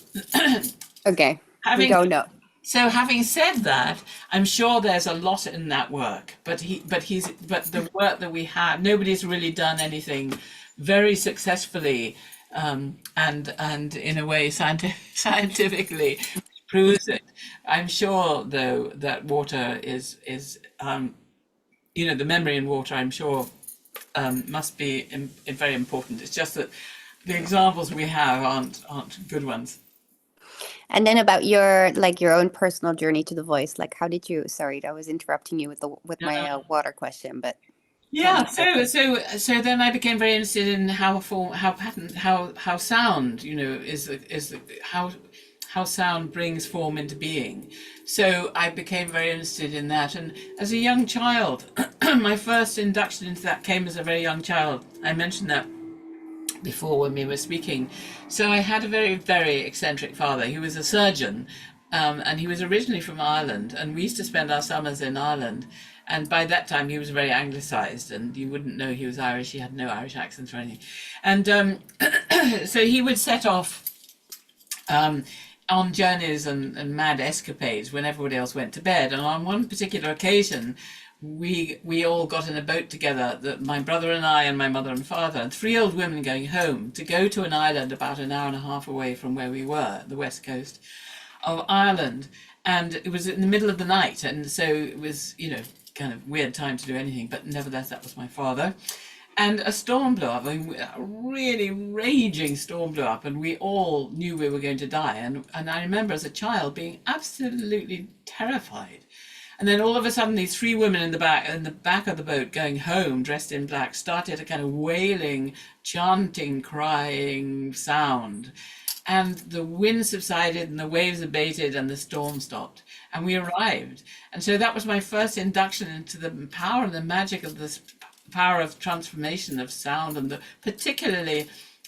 Okay, we having don't know. so having said that, I'm sure there's a lot in that work, but the work that we have, nobody's really done anything very successfully, and in a way scientifically proves it. I'm sure though that water is you know, the memory in water, I'm sure must be very important. It's just that the examples we have aren't good ones. And then about your, like, your own personal journey to the voice, like how did you, sorry, I was interrupting you with my water question, but tell me Yeah, about that. so then I became very interested in how form, how pattern, how sound, you know, how sound brings form into being. So I became very interested in that, and as a young child, my first induction into that came as a very young child. I mentioned that before when we were speaking. So I had a very, very eccentric father. He was a surgeon, and he was originally from Ireland, and we used to spend our summers in Ireland. And by that time, he was very anglicized, and you wouldn't know he was Irish. He had no Irish accent or anything. And so he would set off on journeys and mad escapades when everybody else went to bed. And on one particular occasion, we all got in a boat together, that my brother and I and my mother and father and three old women going home, to go to an island about an hour and a half away from where we were, the west coast of Ireland. And it was in the middle of the night, and so it was, you know, kind of weird time to do anything, but nevertheless that was my father. And a storm blew up, a really raging storm blew up, and we all knew we were going to die. And I remember as a child being absolutely terrified. And then all of a sudden, these three women in the back of the boat, going home dressed in black, started a kind of wailing, chanting, crying sound. And the wind subsided, and the waves abated, and the storm stopped, and we arrived. And so that was my first induction into the power and the magic of this power of transformation of sound, and particularly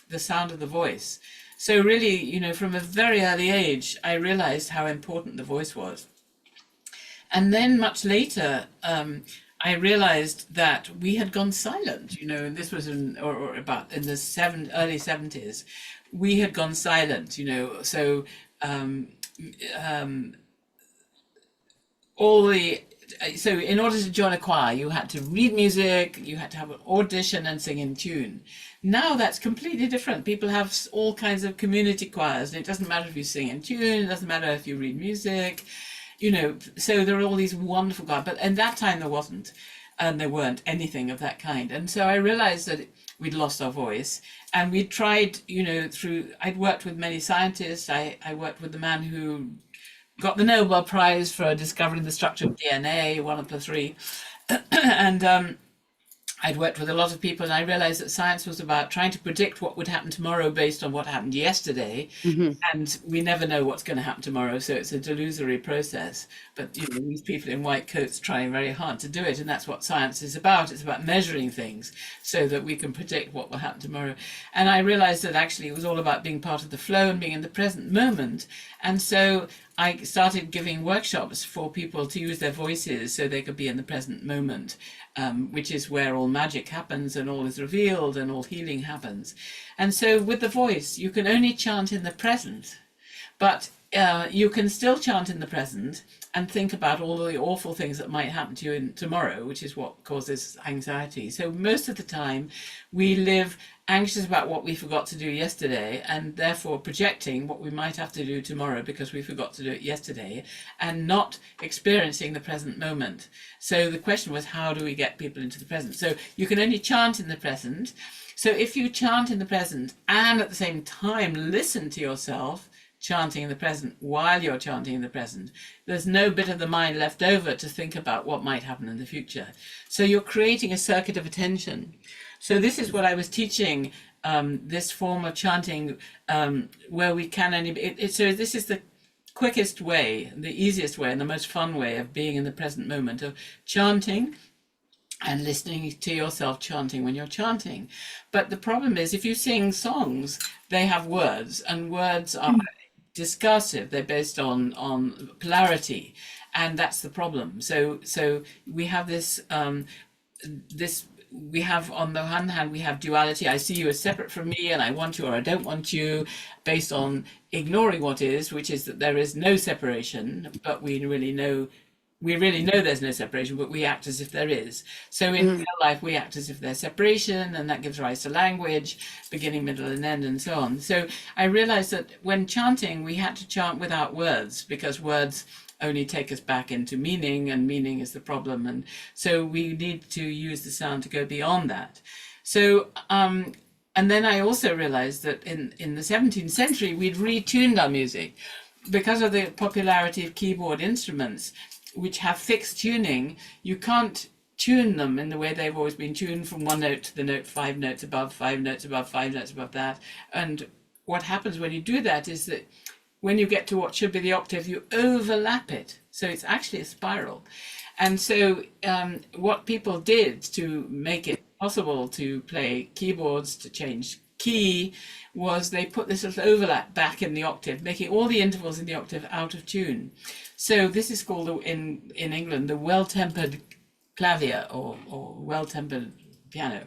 the sound of the voice. So really, you know, from a very early age, I realized how important the voice was. And then much later, I realized that we had gone silent, you know, and this was or about in the early 70s. We had gone silent, you know, so so in order to join a choir, you had to read music, you had to have an audition and sing in tune. Now that's completely different. People have all kinds of community choirs, and it doesn't matter if you sing in tune, it doesn't matter if you read music, you know. So there are all these wonderful choirs, but in that time there wasn't. and there weren't anything of that kind. And so I realized that we'd lost our voice, and we tried, I'd worked with many scientists. I worked with the man who got the Nobel Prize for discovering the structure of DNA, one of the three. And I'd worked with a lot of people, and I realized that science was about trying to predict what would happen tomorrow based on what happened yesterday. And we never know what's going to happen tomorrow, so it's a delusory process. But these people in white coats trying very hard to do it, and that's what science is about. It's about measuring things so that we can predict what will happen tomorrow. And I realized that actually it was all about being part of the flow and being in the present moment. And so I started giving workshops for people to use their voices so they could be in the present moment, which is where all magic happens and all is revealed and all healing happens. And so with the voice, you can only chant in the present, but you can still chant in the present and think about all the awful things that might happen to you tomorrow, which is what causes anxiety. So most of the time we live anxious about what we forgot to do yesterday, and therefore projecting what we might have to do tomorrow because we forgot to do it yesterday, and not experiencing the present moment. So the question was, how do we get people into the present? So you can only chant in the present. So if you chant in the present and at the same time listen to yourself chanting in the present while you're chanting in the present, there's no bit of the mind left over to think about what might happen in the future. So you're creating a circuit of attention. So this is what I was teaching, this form of chanting, where we can only so this is the quickest way, the easiest way, and the most fun way of being in the present moment, of chanting and listening to yourself chanting when you're chanting. But the problem is, if you sing songs, they have words, and words are discursive. They're based on polarity, and that's the problem. So we have this we have, on the one hand, we have duality. I see you as separate from me, and I want you or I don't want you, based on ignoring what is, which is that there is no separation, but we really know there's no separation, but we act as if there is. So in real life, we act as if there's separation, and that gives rise to language, beginning, middle, and end, and so on. So I realized that when chanting, we had to chant without words, because words only take us back into meaning, and meaning is the problem. And so we need to use the sound to go beyond that. So, and then I also realized that in the 17th century, we'd retuned our music because of the popularity of keyboard instruments, which have fixed tuning. You can't tune them in the way they've always been tuned, from one note to the note 5 notes above, 5 notes above, 5 notes above that. And what happens when you do that is that when you get to what should be the octave, you overlap it. So it's actually a spiral. And so what people did to make it possible to play keyboards, to change key, was they put this little overlap back in the octave, making all the intervals in the octave out of tune. So this is called, in England, the well-tempered clavier, or well-tempered piano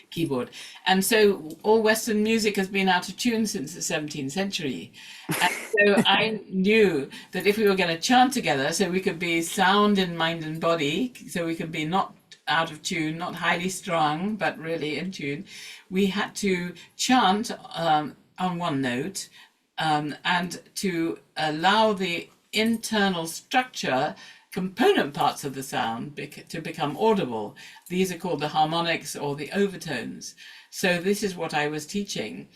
keyboard. And so all Western music has been out of tune since the 17th century. And so I knew that if we were going to chant together, so we could be sound in mind and body, so we could be not out of tune, not highly strung, but really in tune, we had to chant on one note, and to allow the internal structure, component parts of the sound, to become audible. These are called the harmonics, or the overtones. So this is what I was teaching,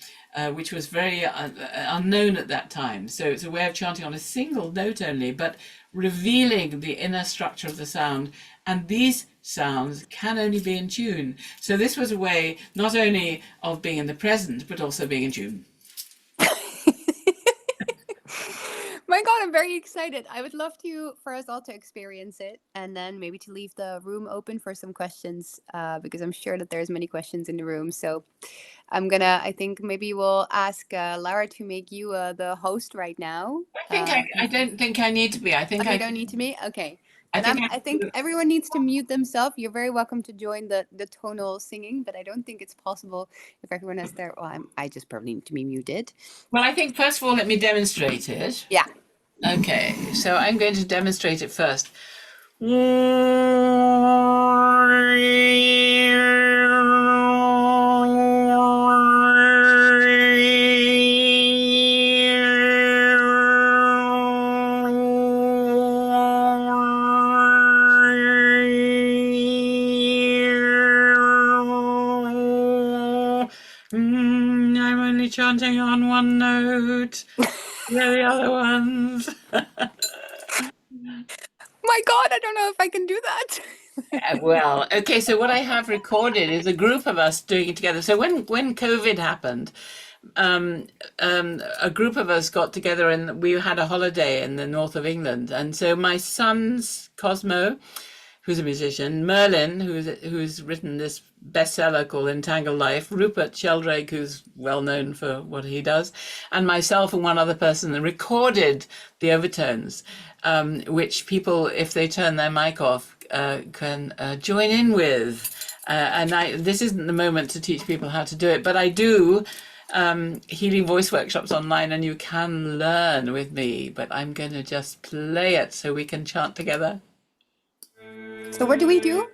which was very unknown at that time. So it's a way of chanting on a single note only, but revealing the inner structure of the sound. And these sounds can only be in tune. So this was a way not only of being in the present, but also being in tune. My God, I'm very excited. I would love for us all to experience it, and then maybe to leave the room open for some questions, because I'm sure that there's many questions in the room. So I think maybe we'll ask Lara to make you the host right now. I don't think I need to be. I think you don't need to be? Okay. I And think I think everyone needs to mute themselves. You're very welcome to join the tonal singing, but I don't think it's possible if everyone has their. Well, I just probably need to be muted. Well, I think first of all, let me demonstrate it. Yeah. Okay, so I'm going to demonstrate it first. I'm only chanting on one note. Yeah, the other ones. My God, I don't know if I can do that. Well, okay, so what I have recorded is a group of us doing it together. So when COVID happened, a group of us got together and we had a holiday in the north of England. And so my son's Cosmo, who's a musician, Merlin, who's written this bestseller called Entangled Life, Rupert Sheldrake, who's well known for what he does, and myself and one other person recorded the overtones, which people, if they turn their mic off, can join in with. This isn't the moment to teach people how to do it, but I do healing voice workshops online, and you can learn with me. But I'm going to just play it so we can chant together. So what do we do?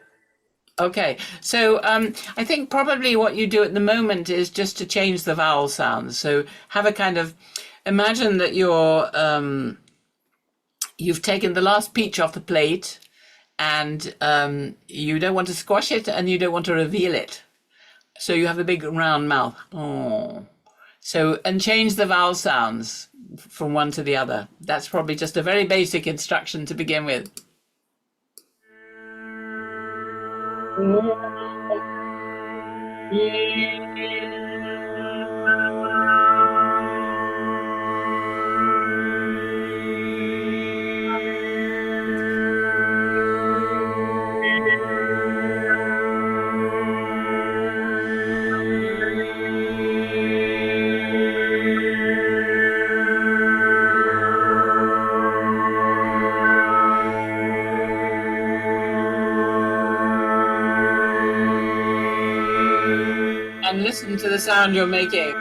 Okay, so I think probably what you do at the moment is just to change the vowel sounds. So have a kind of, imagine that you've taken the last peach off the plate, and you don't want to squash it and you don't want to reveal it. So you have a big round mouth. Oh. So, and change the vowel sounds from one to the other. That's probably just a very basic instruction to begin with. And listen to the sound you're making.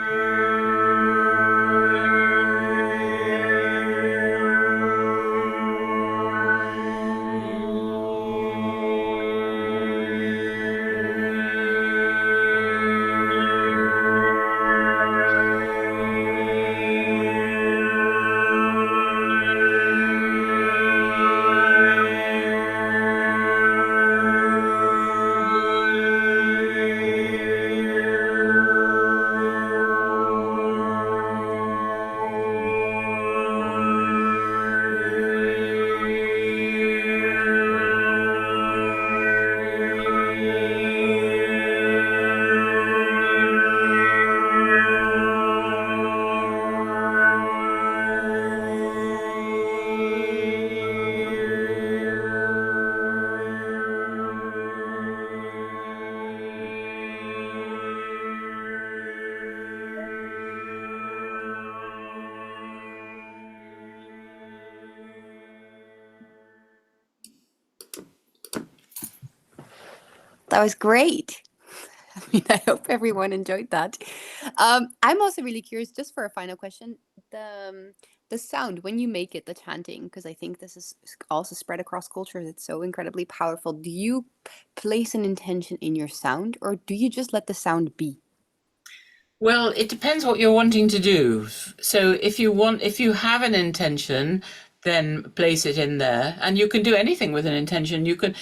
That was great. I mean, I hope everyone enjoyed that. I'm also really curious, just for a final question, the sound when you make it, the chanting, because I think this is also spread across cultures. It's so incredibly powerful. Do you place an intention in your sound, or do you just let the sound be? Well, it depends what you're wanting to do. So if you have an intention, then place it in there. And you can do anything with an intention. You can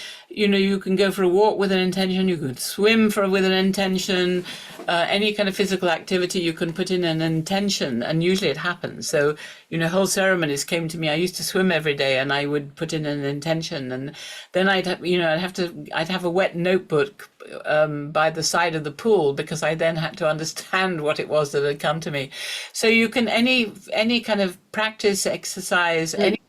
go for a walk with an intention. You could swim with an intention. Any kind of physical activity, you can put in an intention, and usually it happens. So, whole ceremonies came to me. I used to swim every day, and I would put in an intention, and then I'd have a wet notebook by the side of the pool, because I then had to understand what it was that had come to me. So you can any kind of practice, exercise, anything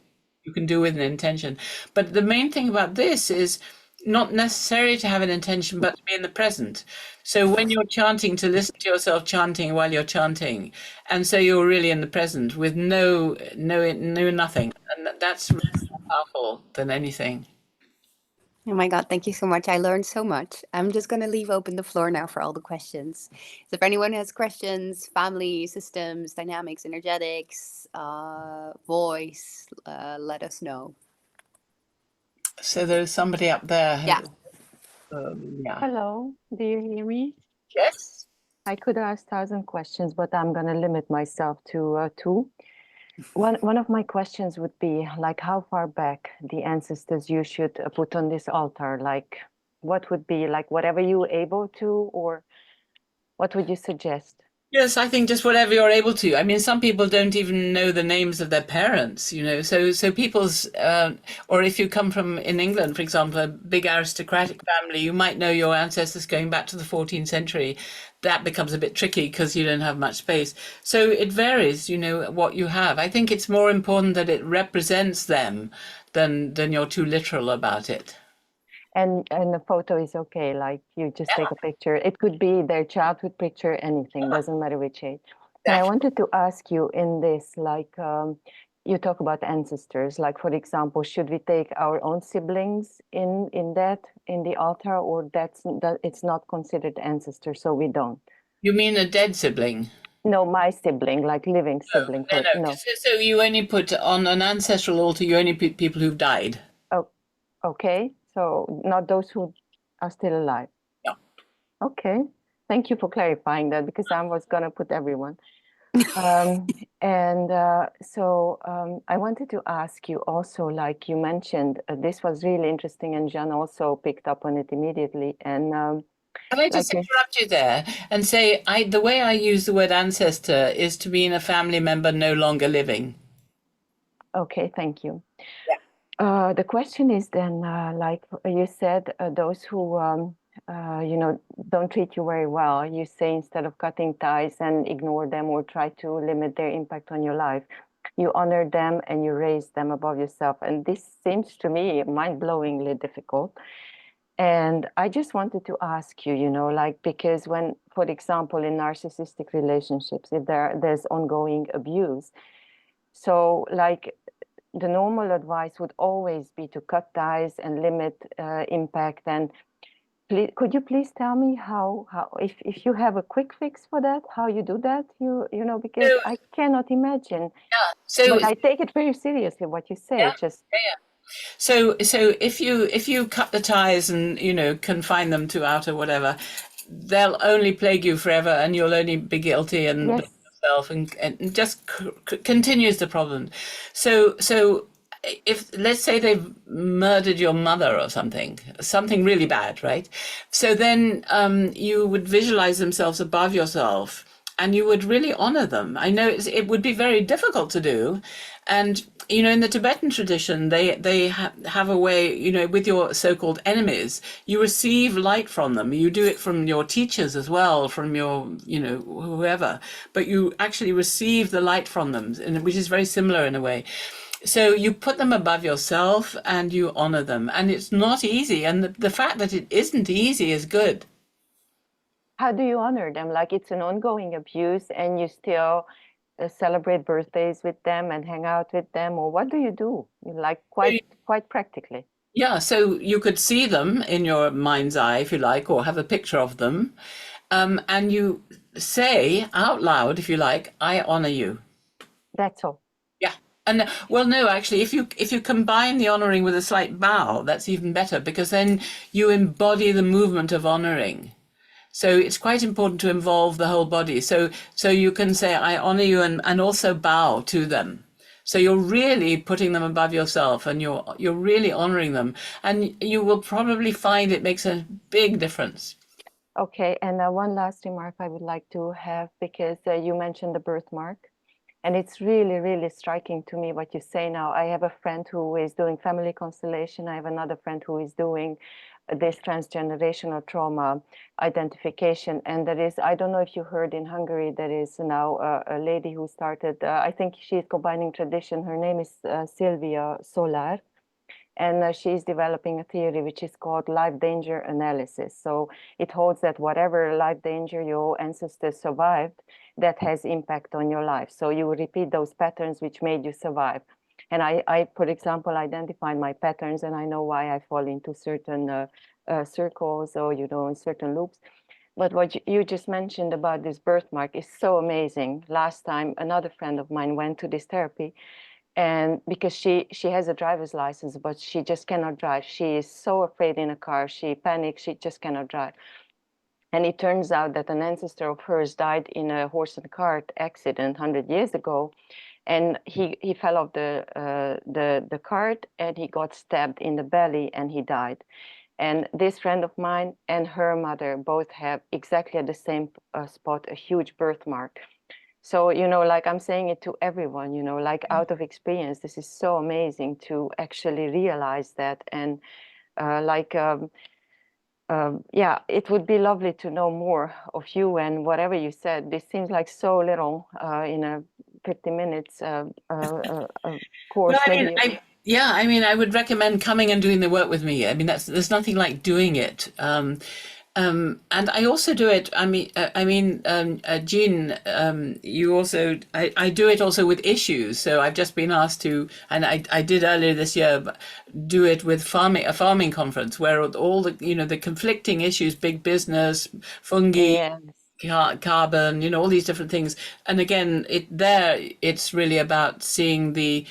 you can do with an intention. But the main thing about this is not necessary to have an intention, but to be in the present. So when you're chanting, to listen to yourself chanting while you're chanting, and so you're really in the present with no nothing, and that's more powerful than anything. Oh my God, thank you so much. I learned so much. I'm just going to leave open the floor now for all the questions. So if anyone has questions, family, systems, dynamics, energetics, voice, let us know. So there's somebody up there. Yeah. Yeah. Hello, do you hear me? Yes. I could ask 1,000 questions, but I'm going to limit myself to two. One of my questions would be, like, how far back the ancestors you should put on this altar? Like, what would be, like, whatever you were able to, or What would you suggest? Yes, I think just whatever you're able to. I mean, some people don't even know the names of their parents, you know. So people's, or if you come from in England, for example, a big aristocratic family, you might know your ancestors going back to the 14th century. That becomes a bit tricky because you don't have much space. So it varies, you know, what you have. I think it's more important that it represents them than you're too literal about it. And the photo is okay, like you just take a picture. It could be their childhood picture, anything, doesn't matter which age. And I Exactly. wanted to ask you in this, like you talk about ancestors, like for example, should we take our own siblings in the altar, or that it's not considered ancestor, so we don't? You mean a dead sibling? No, my sibling, like living sibling, No, for no. no. So you only put on an ancestral altar, you only put people who've died. Oh, okay. So not those who are still alive. No. Okay. Thank you for clarifying that because I was gonna put everyone. And I wanted to ask you also, like you mentioned, this was really interesting, and Jeanne also picked up on it immediately. And Can I like just you, interrupt you there and say the way I use the word ancestor is to mean a family member no longer living. okay, thank you. Yeah. The question is then, like you said, those who don't treat you very well, you say instead of cutting ties and ignore them or try to limit their impact on your life, you honor them and you raise them above yourself. And this seems to me mind-blowingly difficult. And I just wanted to ask you, like, because when, for example, in narcissistic relationships, if there's ongoing abuse, so like the normal advice would always be to cut ties and limit impact. And could you please tell me how if you have a quick fix for that, how you do that? Because So I cannot imagine. yeah. So But I take it very seriously what you say. yeah. Just Yeah. So if you cut the ties and confine them to outer whatever, they'll only plague you forever, and you'll only be guilty and blame yes, yourself, and just continues the problem. So if let's say they've murdered your mother or something really bad, right? So then you would visualize themselves above yourself, and you would really honor them. I know it would be very difficult to do, and in the Tibetan tradition, they have a way, with your so-called enemies, you receive light from them. You do it from your teachers as well, from your, whoever, but you actually receive the light from them, which is very similar in a way. So you put them above yourself and you honor them. And it's not easy. And the fact that it isn't easy is good. how do you honor them? Like it's an ongoing abuse, and you still celebrate birthdays with them and hang out with them, or what do you do? Like quite practically. Yeah, so you could see them in your mind's eye, if you like, or have a picture of them. And you say out loud, if you like, I honor you. That's all. Yeah. And well, no, actually, if you combine the honoring with a slight bow, that's even better because then you embody the movement of honoring. So it's quite important to involve the whole body. So you can say, I honor you, and also bow to them. So you're really putting them above yourself, and you're really honoring them. And you will probably find it makes a big difference. Okay, and one last remark I would like to have, because you mentioned the birthmark, and it's really, really striking to me what you say now. I have a friend who is doing family constellation. I have another friend who is doing this transgenerational trauma identification. And there is, I don't know if you heard, in Hungary, there is now a lady who started, I think she's combining tradition. Her name is Sylvia Solar. And she's developing a theory which is called life danger analysis. So it holds that whatever life danger your ancestors survived, that has impact on your life. So you repeat those patterns which made you survive. And I for example, identified my patterns, and I know why I fall into certain circles, or in certain loops. But what you just mentioned about this birthmark is so amazing. Last time, another friend of mine went to this therapy, and because she has a driver's license, but she just cannot drive. She is so afraid in a car. She panics. She just cannot drive. And it turns out that an ancestor of hers died in a horse and cart accident 100 years ago, and he fell off the cart, and he got stabbed in the belly, and he died. And this friend of mine and her mother both have exactly at the same spot a huge birthmark. So, you know, like I'm saying it to everyone, you know, like out of experience, this is so amazing to actually realize that. And yeah, it would be lovely to know more of you and whatever you said. This seems like so little in a 50 minutes course. Well, I mean, Maybe. I mean, I would recommend coming and doing the work with me. I mean, there's nothing like doing it. And I also do it. Jean, you also, I do it also with issues. So I've just been asked to, and I did earlier this year, do it with a farming conference where all the, you know, the conflicting issues, big business, fungi, Yes. carbon, you know, all these different things. And again, it's really about seeing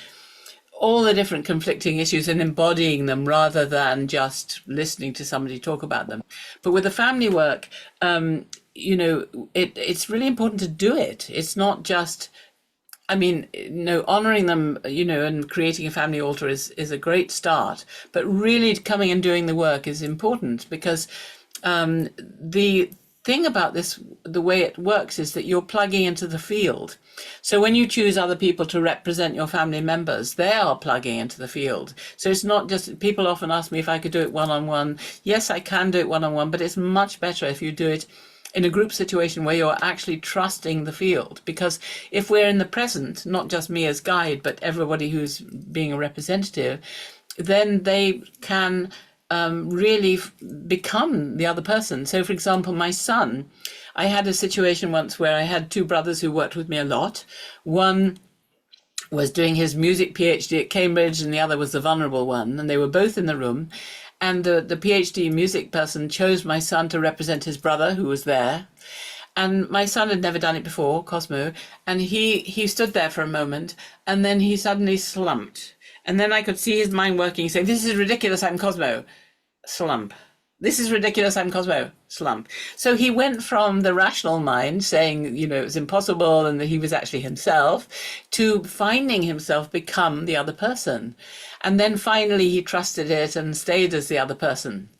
all the different conflicting issues and embodying them rather than just listening to somebody talk about them. But with the family work, you know, it's really important to do it. It's not just, I mean, no, honoring them, you know, and creating a family altar is a great start, but really coming and doing the work is important because the thing about this, the way it works is that you're plugging into the field. So when you choose other people to represent your family members, they are plugging into the field. So it's not just, people often ask me if I could do it one-on-one. Yes, I can do it one-on-one, but it's much better if you do it in a group situation where you're actually trusting the field. Because if we're in the present, not just me as guide, but everybody who's being a representative, then they can really become the other person. So, for example, my son, I had a situation once where I had two brothers who worked with me a lot. One was doing his music PhD at Cambridge and the other was the vulnerable one. And they were both in the room. And the PhD music person chose my son to represent his brother who was there. And my son had never done it before, Cosmo. And he stood there for a moment and then he suddenly slumped. And then I could see his mind working, saying, "This is ridiculous, I'm Cosmo." Slump. "This is ridiculous, I'm Cosmo." Slump. So he went from the rational mind saying, you know, it was impossible and that he was actually himself, to finding himself become the other person. And then finally he trusted it and stayed as the other person.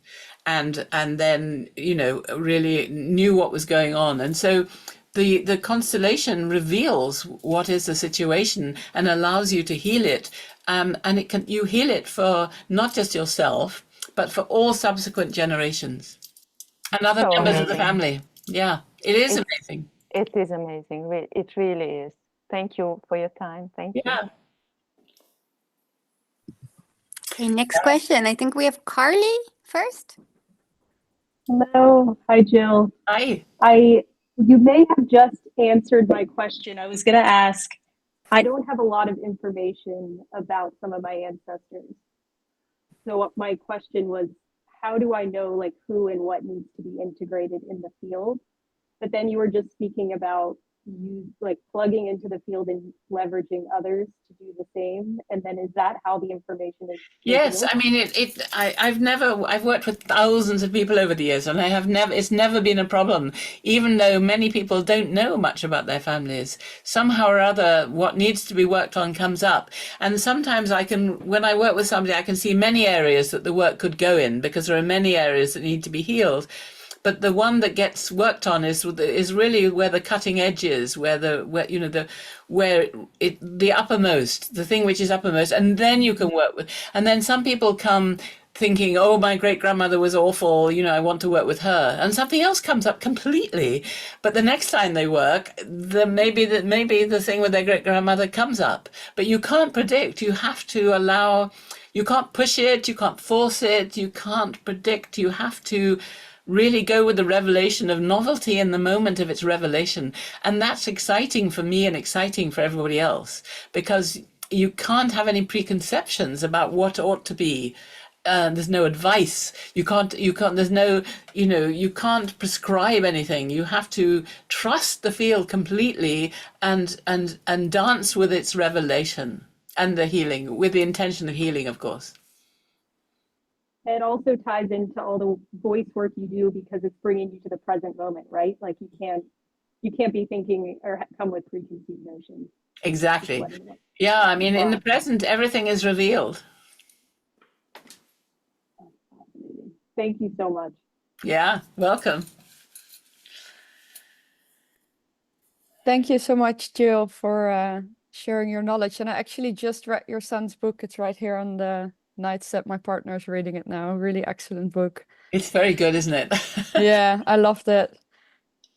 And then, you know, really knew what was going on. And so the constellation reveals what is the situation and allows you to heal it. And you heal it for not just yourself, but for all subsequent generations and other So members of the amazing. family. Yeah, it is amazing. It is amazing. It really is. Thank you for your time. Thank you. Yeah. Okay, next question. I think we have Carly first. Hello. Hi, Jill. Hi. You may have just answered my question. I was going to ask, I don't have a lot of information about some of my ancestors. So what my question was, how do I know like who and what needs to be integrated in the field? But then you were just speaking about you like plugging into the field and leveraging others to do the same. And then is that how the information is Yes, revealed? I mean I've worked with thousands of people over the years and it's never been a problem, even though many people don't know much about their families. Somehow or other, what needs to be worked on comes up. And sometimes when I work with somebody, I can see many areas that the work could go in because there are many areas that need to be healed. But the one that gets worked on is really where the cutting edge is, where the uppermost, the thing which is uppermost, and then you can work with. And then some people come thinking, "Oh, my great grandmother was awful, you know, I want to work with her," and something else comes up completely. But the next time they work, maybe the thing with their great grandmother comes up. But you can't predict. You have to allow. You can't push it. You can't force it. You can't predict. You have to really go with the revelation of novelty in the moment of its revelation. And that's exciting for me and exciting for everybody else, because you can't have any preconceptions about what ought to be. There's no advice. There's no, you can't prescribe anything. You have to trust the field completely and dance with its revelation and the healing, with the intention of healing, of course. It also ties into all the voice work you do because it's bringing you to the present moment, right? Like you can't be thinking or come with preconceived notions. Exactly. Yeah, I mean, in the present, everything is revealed. Thank you so much. Yeah, welcome. Thank you so much, Jill, for sharing your knowledge. And I actually just read your son's book. It's right here on the nightstand. My partner is reading it now. Really excellent book. It's very good, isn't it? Yeah, I loved it.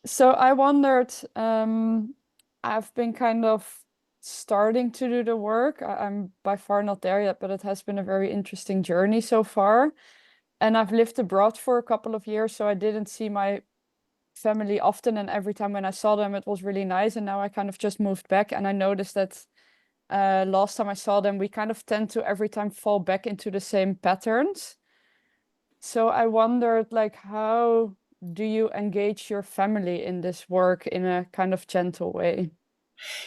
So I wondered, I've been kind of starting to do the work. I'm by far not there yet, but it has been a very interesting journey so far. And I've lived abroad for a couple of years, so I didn't see my family often, and every time when I saw them it was really nice. And now I kind of just moved back, and I noticed that last time I saw them we kind of tend to every time fall back into the same patterns. So I wondered, like, how do you engage your family in this work in a kind of gentle way?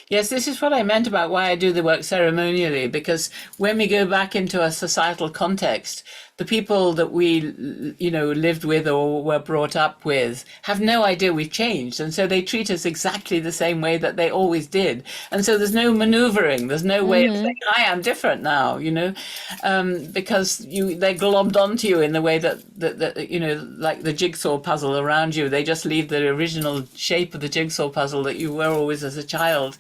Yes, this is what I meant about why I do the work ceremonially, because when we go back into a societal context, the people that we, lived with or were brought up with have no idea we've changed. And so they treat us exactly the same way that they always did. And so there's no maneuvering. There's no way of saying, hi, I'm different now, because they're globbed onto you in the way that, like the jigsaw puzzle around you. They just leave the original shape of the jigsaw puzzle that you were always as a child.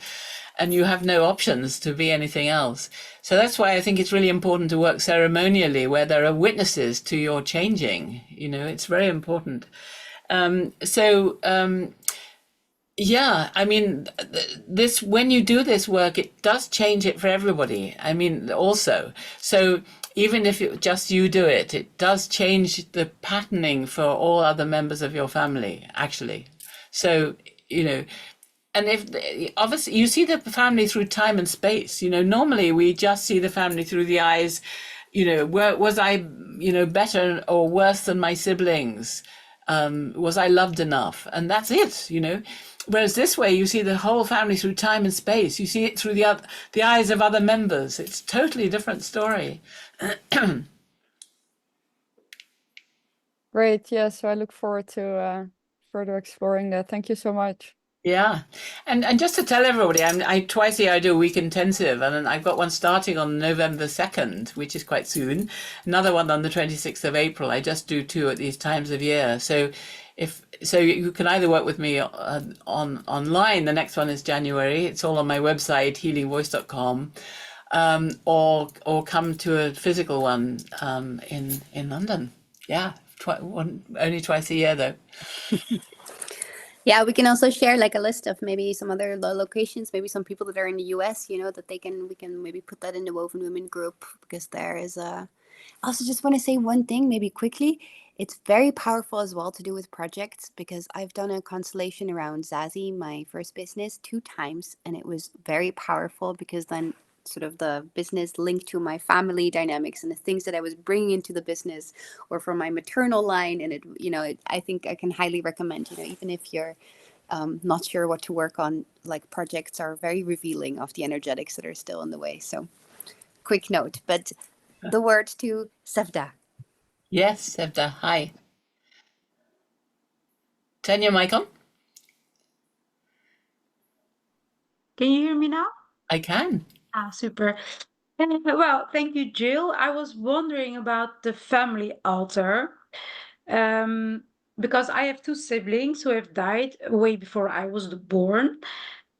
And you have no options to be anything else. So that's why I think it's really important to work ceremonially, where there are witnesses to your changing. It's very important. Yeah, I mean, when you do this work, it does change it for everybody. I mean, also. So even if just you do it, it does change the patterning for all other members of your family, actually. So, and if obviously you see the family through time and space, normally we just see the family through the eyes, was I, better or worse than my siblings? Was I loved enough? And that's it, Whereas this way you see the whole family through time and space. You see it through the eyes of other members. It's a totally different story. Great. Yeah, so I look forward to further exploring that. Thank you so much. Yeah, and just to tell everybody, I twice a year I do a week intensive, and I've got one starting on November 2nd, which is quite soon. Another one on the 26th of April. I just do two at these times of year. So you can either work with me online. The next one is January. It's all on my website, healingvoice.com, or come to a physical one in London. Yeah, only twice a year though. Yeah, we can also share like a list of maybe some other locations, maybe some people that are in the US, that we can maybe put that in the Woven Women group, because there is I also just want to say one thing maybe quickly. It's very powerful as well to do with projects, because I've done a constellation around Zazie, my first business, 2 times, and it was very powerful, because then sort of the business linked to my family dynamics and the things that I was bringing into the business or from my maternal line. And I think I can highly recommend, even if you're not sure what to work on, like projects are very revealing of the energetics that are still in the way. So quick note, but the word to Sevda. Yes, Sevda, hi. Turn your mic on. Can you hear me now? I can. Super. Well, thank you, Jill. I was wondering about the family altar, because I have 2 siblings who have died way before I was born.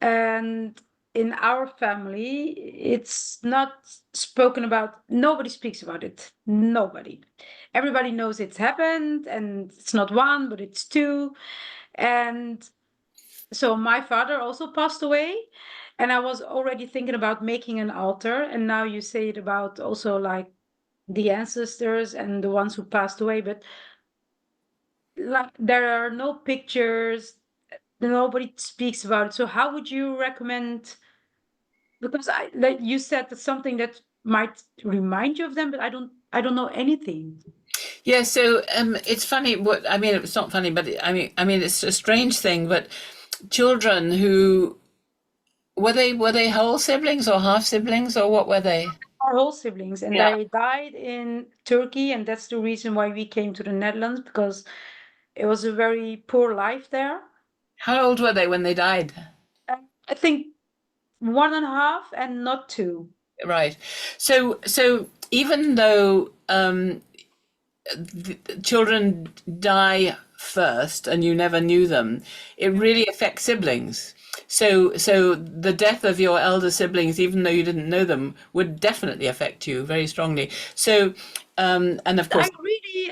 And in our family, it's not spoken about. Nobody speaks about it. Nobody. Everybody knows it's happened, and it's not 1, but it's 2. And so my father also passed away, and I was already thinking about making an altar. And now you say it about also like the ancestors and the ones who passed away, but like there are no pictures, nobody speaks about it. So how would you recommend? Because like you said, that's something that might remind you of them, but I don't know anything. Yeah, so it's funny. It's not funny, but it's a strange thing. But children who were they whole siblings or half siblings, or what were they? Our whole siblings, and Yeah. they died in Turkey, and that's the reason why we came to the Netherlands, because it was a very poor life there. How old were they when they died? I think 1.5 and not 2. Right. So even though children die first and you never knew them, it really affects siblings. So the death of your elder siblings, even though you didn't know them, would definitely affect you very strongly. So, and of course,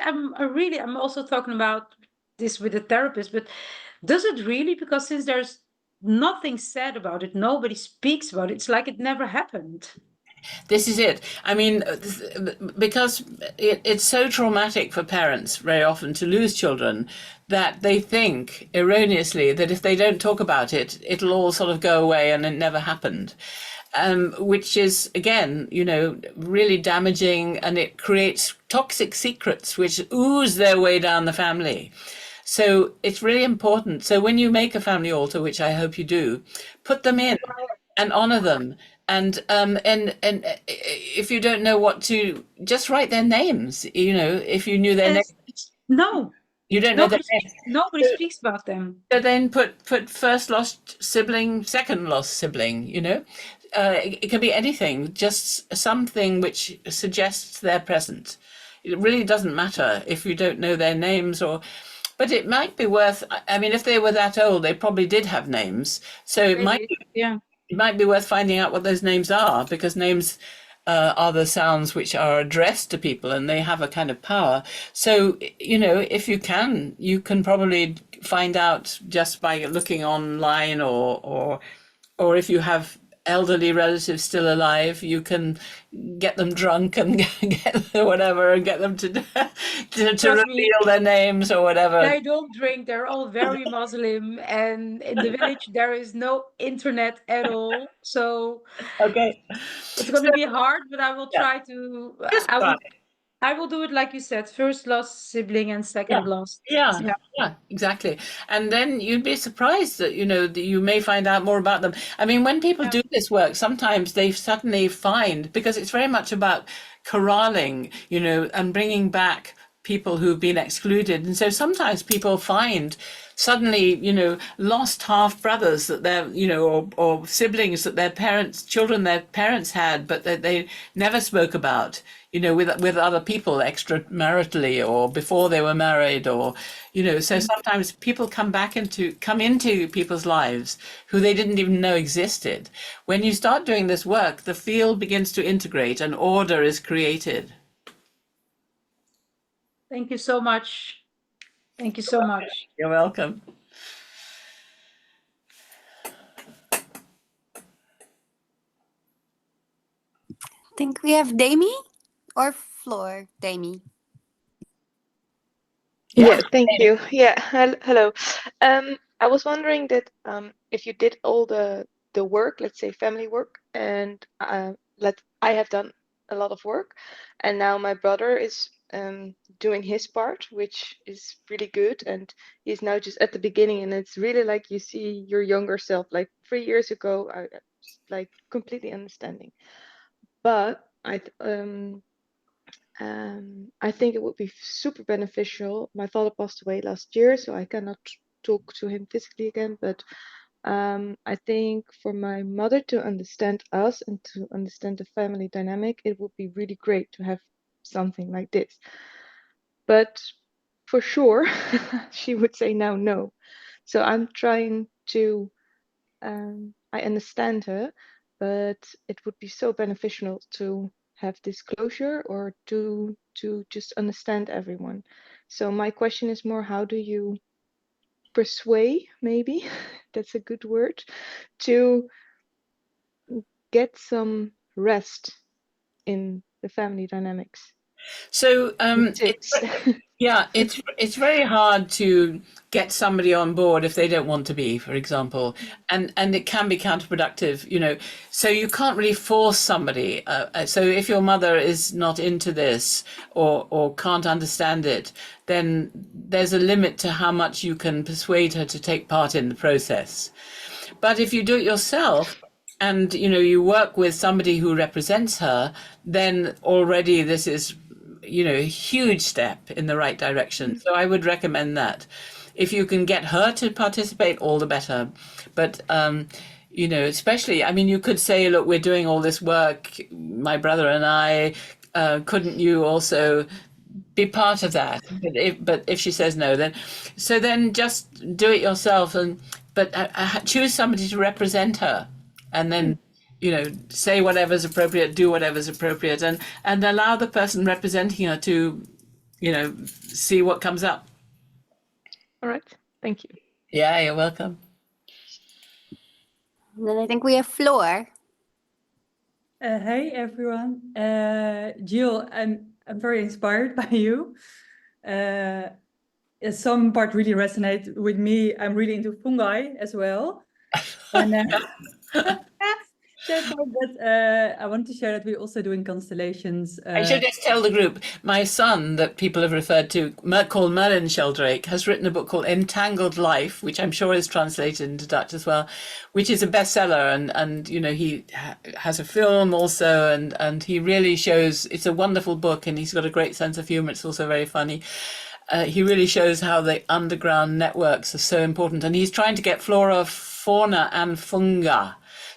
I'm also talking about this with a therapist, but does it really? Because since there's nothing said about it, nobody speaks about it, it's like it never happened. this is it. I mean, because it's so traumatic for parents very often to lose children that they think erroneously that if they don't talk about it, it'll all sort of go away and it never happened. Which is, again, really damaging, and it creates toxic secrets which ooze their way down the family. So it's really important. So when you make a family altar, which I hope you do, put them in and honor them. And if you don't know what to, just write their names. If you knew their names, No, you don't know their names. nobody speaks about them. So then put first lost sibling, second lost sibling. It can be anything, just something which suggests they're present. It really doesn't matter if you don't know their names, but it might be worth. I mean, if they were that old, they probably did have names. So it might be worth finding out what those names are, because names are the sounds which are addressed to people, and they have a kind of power. So, if you can probably find out just by looking online, or if you have elderly relatives still alive, you can get them drunk and get whatever and get them to reveal their names or whatever. They don't drink, they're all very Muslim, and in the village there is no internet at all. So Okay. it's going to be hard, but I will try to. Try. I will do it like you said: first lost sibling and second lost. Yeah, exactly. And then you'd be surprised that that you may find out more about them. I mean, when people do this work, sometimes they suddenly find, because it's very much about corralling, and bringing back people who've been excluded. And so sometimes people find suddenly, lost half brothers that they're, or siblings that their parents had, but that they never spoke about, with other people extramaritally or before they were married, or, so sometimes people come into people's lives who they didn't even know existed. When you start doing this work, the field begins to integrate and order is created. Thank you so much. Thank you so much. You're welcome. I think we have Dami or Floor. Dami. Yeah, thank you. Yeah, hello. I was wondering that if you did all the work, let's say family work, and I have done a lot of work, and now my brother is doing his part, which is really good, and he's now just at the beginning, and it's really like you see your younger self, like 3 years ago, I was like completely understanding. But I think it would be super beneficial. My father passed away last year, so I cannot talk to him physically again. But I think for my mother to understand us and to understand the family dynamic, it would be really great to have something like this. But for sure, she would say now no. So I'm trying to, I understand her, but it would be so beneficial to have this closure, or to just understand everyone. So my question is more, how do you persuade, maybe that's a good word, to get some rest in the family dynamics? So it's very hard to get somebody on board if they don't want to be, for example, and it can be counterproductive, so you can't really force somebody. So if your mother is not into this, or can't understand it, then there's a limit to how much you can persuade her to take part in the process. But if you do it yourself, and you work with somebody who represents her, then already this is a huge step in the right direction. So I would recommend that. If you can get her to participate, all the better. But especially, I mean, you could say, look, we're doing all this work, my brother and I, couldn't you also be part of that. But if she says no, then just do it yourself, but choose somebody to represent her, and then say whatever's appropriate, do whatever's appropriate, and allow the person representing her to see what comes up. All right. Thank you. Yeah, you're welcome. And then I think we have Floor. Hey everyone, Jill, I'm very inspired by you. Some part really resonate with me. I'm really into fungi as well, and I want to share that we're also doing constellations. I should just tell the group, my son that people have referred to, called Merlin Sheldrake, has written a book called Entangled Life, which I'm sure is translated into Dutch as well, which is a bestseller, and he has a film also, and he really shows, it's a wonderful book, and he's got a great sense of humor. It's also very funny. He really shows how the underground networks are so important, and he's trying to get flora, fauna, and fungi.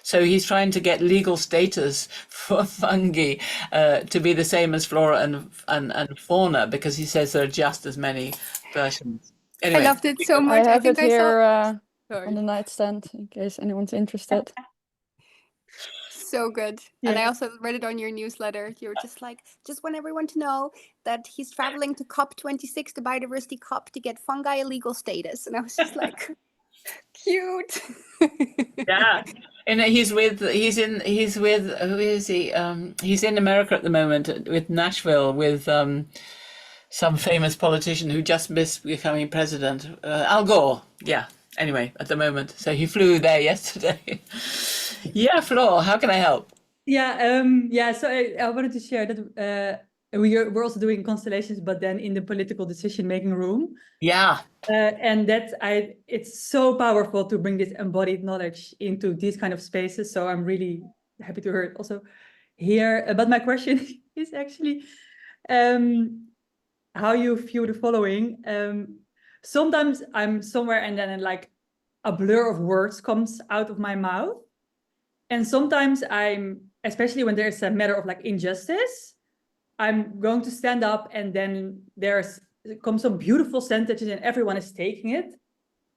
So he's trying to get legal status for fungi to be the same as flora and fauna, because he says there are just as many versions. Anyway, I loved it so much. I have it here Sorry. on the nightstand in case anyone's interested. So good. And I also read it on your newsletter. You were just want everyone to know that he's traveling to COP26, the biodiversity COP, to get fungi a legal status. And I was just like, cute. Yeah. And he's with who is he? He's in America at the moment with Nashville with some famous politician who just missed becoming president, Al Gore. Yeah. Anyway, at the moment, so he flew there yesterday. Yeah, Flo, how can I help? Yeah, so I wanted to share that we're also doing constellations, but then in the political decision-making room. Yeah. And it's so powerful to bring this embodied knowledge into these kind of spaces. So I'm really happy to hear it also here. But my question is actually how you view the following. Sometimes I'm somewhere and then like a blur of words comes out of my mouth. And sometimes especially when there's a matter of like injustice, I'm going to stand up and then comes some beautiful sentences and everyone is taking it.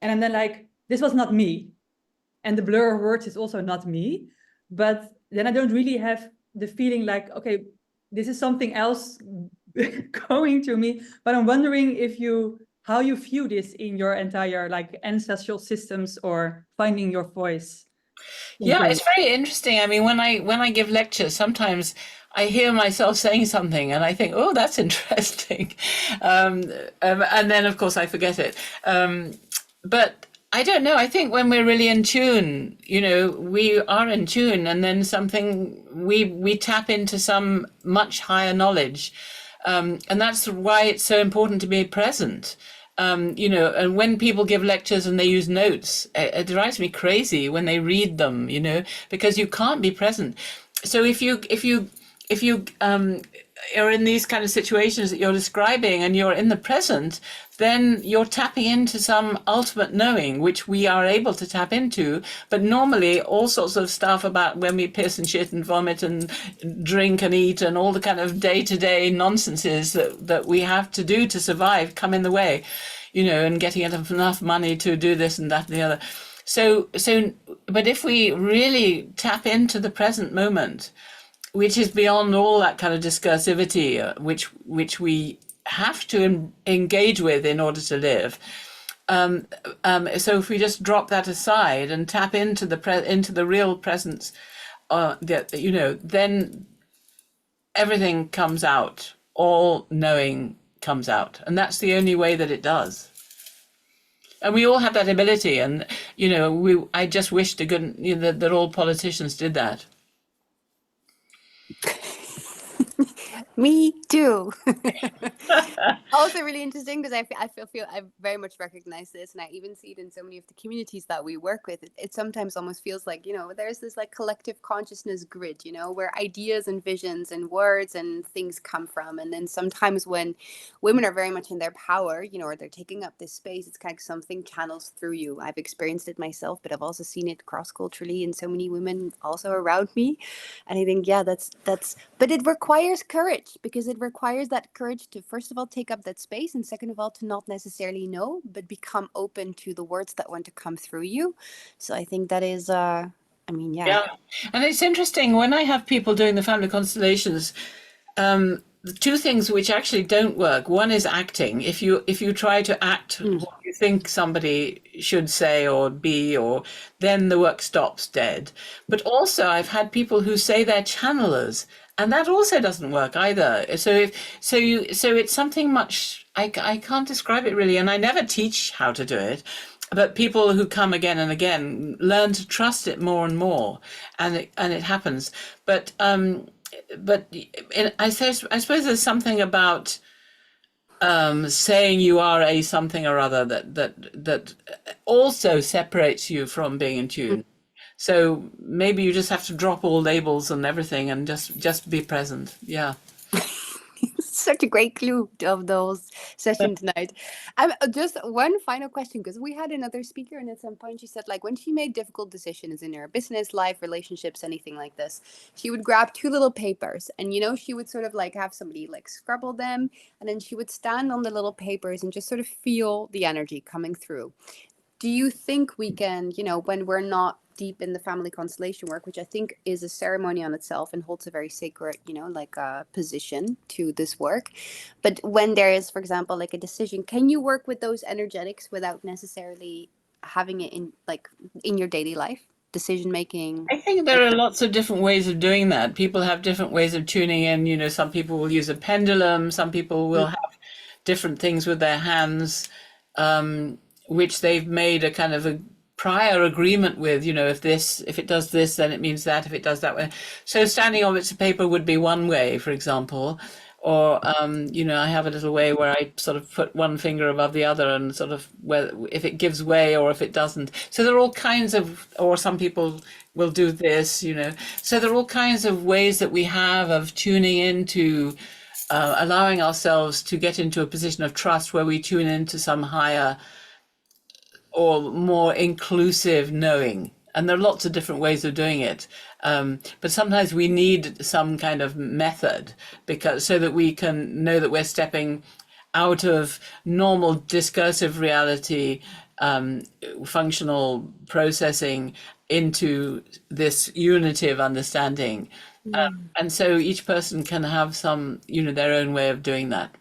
And I'm then like, this was not me. And the blur of words is also not me. But then I don't really have the feeling like, okay, this is something else going to me. But I'm wondering how you view this in your entire like ancestral systems or finding your voice. Yeah, it's very interesting. I mean, when I give lectures, sometimes I hear myself saying something and I think, oh, that's interesting. And then, of course, I forget it. But I don't know. I think when we're really in tune, we are in tune, and then we tap into some much higher knowledge. And that's why it's so important to be present. And when people give lectures and they use notes, it drives me crazy when they read them, because you can't be present. So if you are in these kind of situations that you're describing and you're in the present, then you're tapping into some ultimate knowing, which we are able to tap into. But normally all sorts of stuff about when we piss and shit and vomit and drink and eat and all the kind of day-to-day nonsenses that we have to do to survive come in the way, and getting enough money to do this and that and the other. So, but if we really tap into the present moment, which is beyond all that kind of discursivity, which we have to engage with in order to live. So if we just drop that aside and tap into the real presence, then everything comes out. All knowing comes out, and that's the only way that it does. And we all have that ability, and I just wish that all politicians did that. Me too. Also really interesting because I feel I very much recognize this, and I even see it in so many of the communities that we work with. It sometimes almost feels like, there's this like collective consciousness grid, where ideas and visions and words and things come from. And then sometimes when women are very much in their power, or they're taking up this space, it's kind of something channels through you. I've experienced it myself, but I've also seen it cross-culturally in so many women also around me. And I think, yeah, that's but it requires courage. courage, because it requires that courage to, first of all, take up that space, and second of all, to not necessarily know, but become open to the words that want to come through you. So I think that is, I mean, Yeah. And it's interesting when I have people doing the family constellations, the two things which actually don't work. One is acting. If you try to act what you think somebody should say or be, or then the work stops dead. But also I've had people who say they're channelers, and that also doesn't work either. So it's something much, I can't describe it really, and I never teach how to do it. But people who come again and again learn to trust it more and more, and it happens. But I suppose there's something about saying you are a something or other that also separates you from being in tune. So maybe you just have to drop all labels and everything and just be present. Yeah. Such a great clue of those session tonight. Just one final question, because we had another speaker, and at some point she said, like, when she made difficult decisions in her business, life, relationships, anything like this, she would grab two little papers, and she would sort of like have somebody like scribble them, and then she would stand on the little papers and just sort of feel the energy coming through. Do you think we can, when we're not deep in the family constellation work, which I think is a ceremony on itself and holds a very sacred, like a position to this work. But when there is, for example, like a decision, can you work with those energetics without necessarily having it in your daily life? Decision making? I think there are lots of different ways of doing that. People have different ways of tuning in. Some people will use a pendulum. Some people will have different things with their hands, which they've made a kind of a prior agreement with, if it does this, then it means that, if it does that way. So standing on bits of paper would be one way, for example. Or, I have a little way where I sort of put one finger above the other and sort of if it gives way or if it doesn't. So there are all kinds of, or some people will do this, So there are all kinds of ways that we have of tuning into, allowing ourselves to get into a position of trust where we tune into some higher or more inclusive knowing. And there are lots of different ways of doing it. But sometimes we need some kind of method so that we can know that we're stepping out of normal discursive reality, functional processing into this unity of understanding. And so each person can have some, their own way of doing that.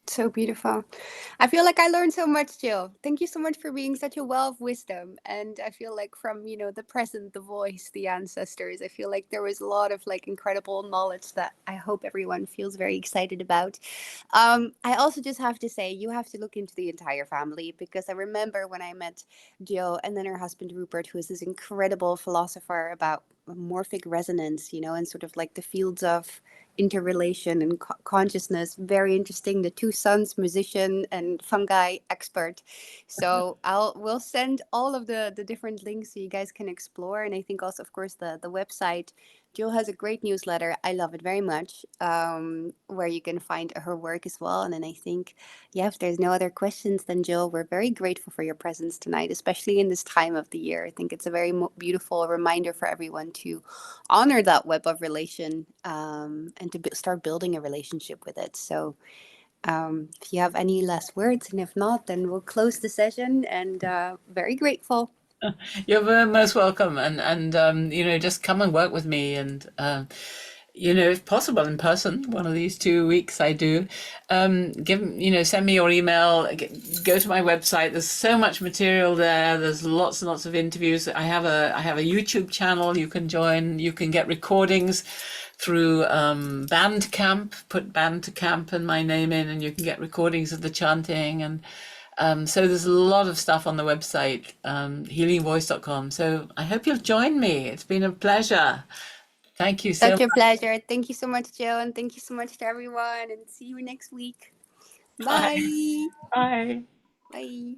So beautiful. I feel like I learned so much, Jill. Thank you so much for being such a well of wisdom. And I feel like from, the present, the voice, the ancestors, I feel like there was a lot of like incredible knowledge that I hope everyone feels very excited about. I also just have to say, you have to look into the entire family, because I remember when I met Jill and then her husband, Rupert, who is this incredible philosopher about morphic resonance, and sort of like the fields of interrelation and consciousness. Very interesting. The two sons, musician and fungi expert. So we'll send all of the different links so you guys can explore. And I think also, of course, the website. Jill has a great newsletter. I love it very much, where you can find her work as well. And then I think, if there's no other questions, then Jill, we're very grateful for your presence tonight, especially in this time of the year. I think it's a very beautiful reminder for everyone to honor that web of relation, and to start building a relationship with it. So if you have any last words, and if not, then we'll close the session, and very grateful. You're very most welcome, and just come and work with me, and if possible in person, one of these 2 weeks I do. Send me your email, go to my website. There's so much material there. There's lots and lots of interviews. I have a YouTube channel you can join. You can get recordings through Bandcamp. Put Bandcamp and my name in, and you can get recordings of the chanting. And so there's a lot of stuff on the website, healingvoice.com. So I hope you'll join me. It's been a pleasure. Thank you so much. Such a pleasure. Thank you so much, Jill, and thank you so much to everyone, and see you next week. Bye. Bye. Bye.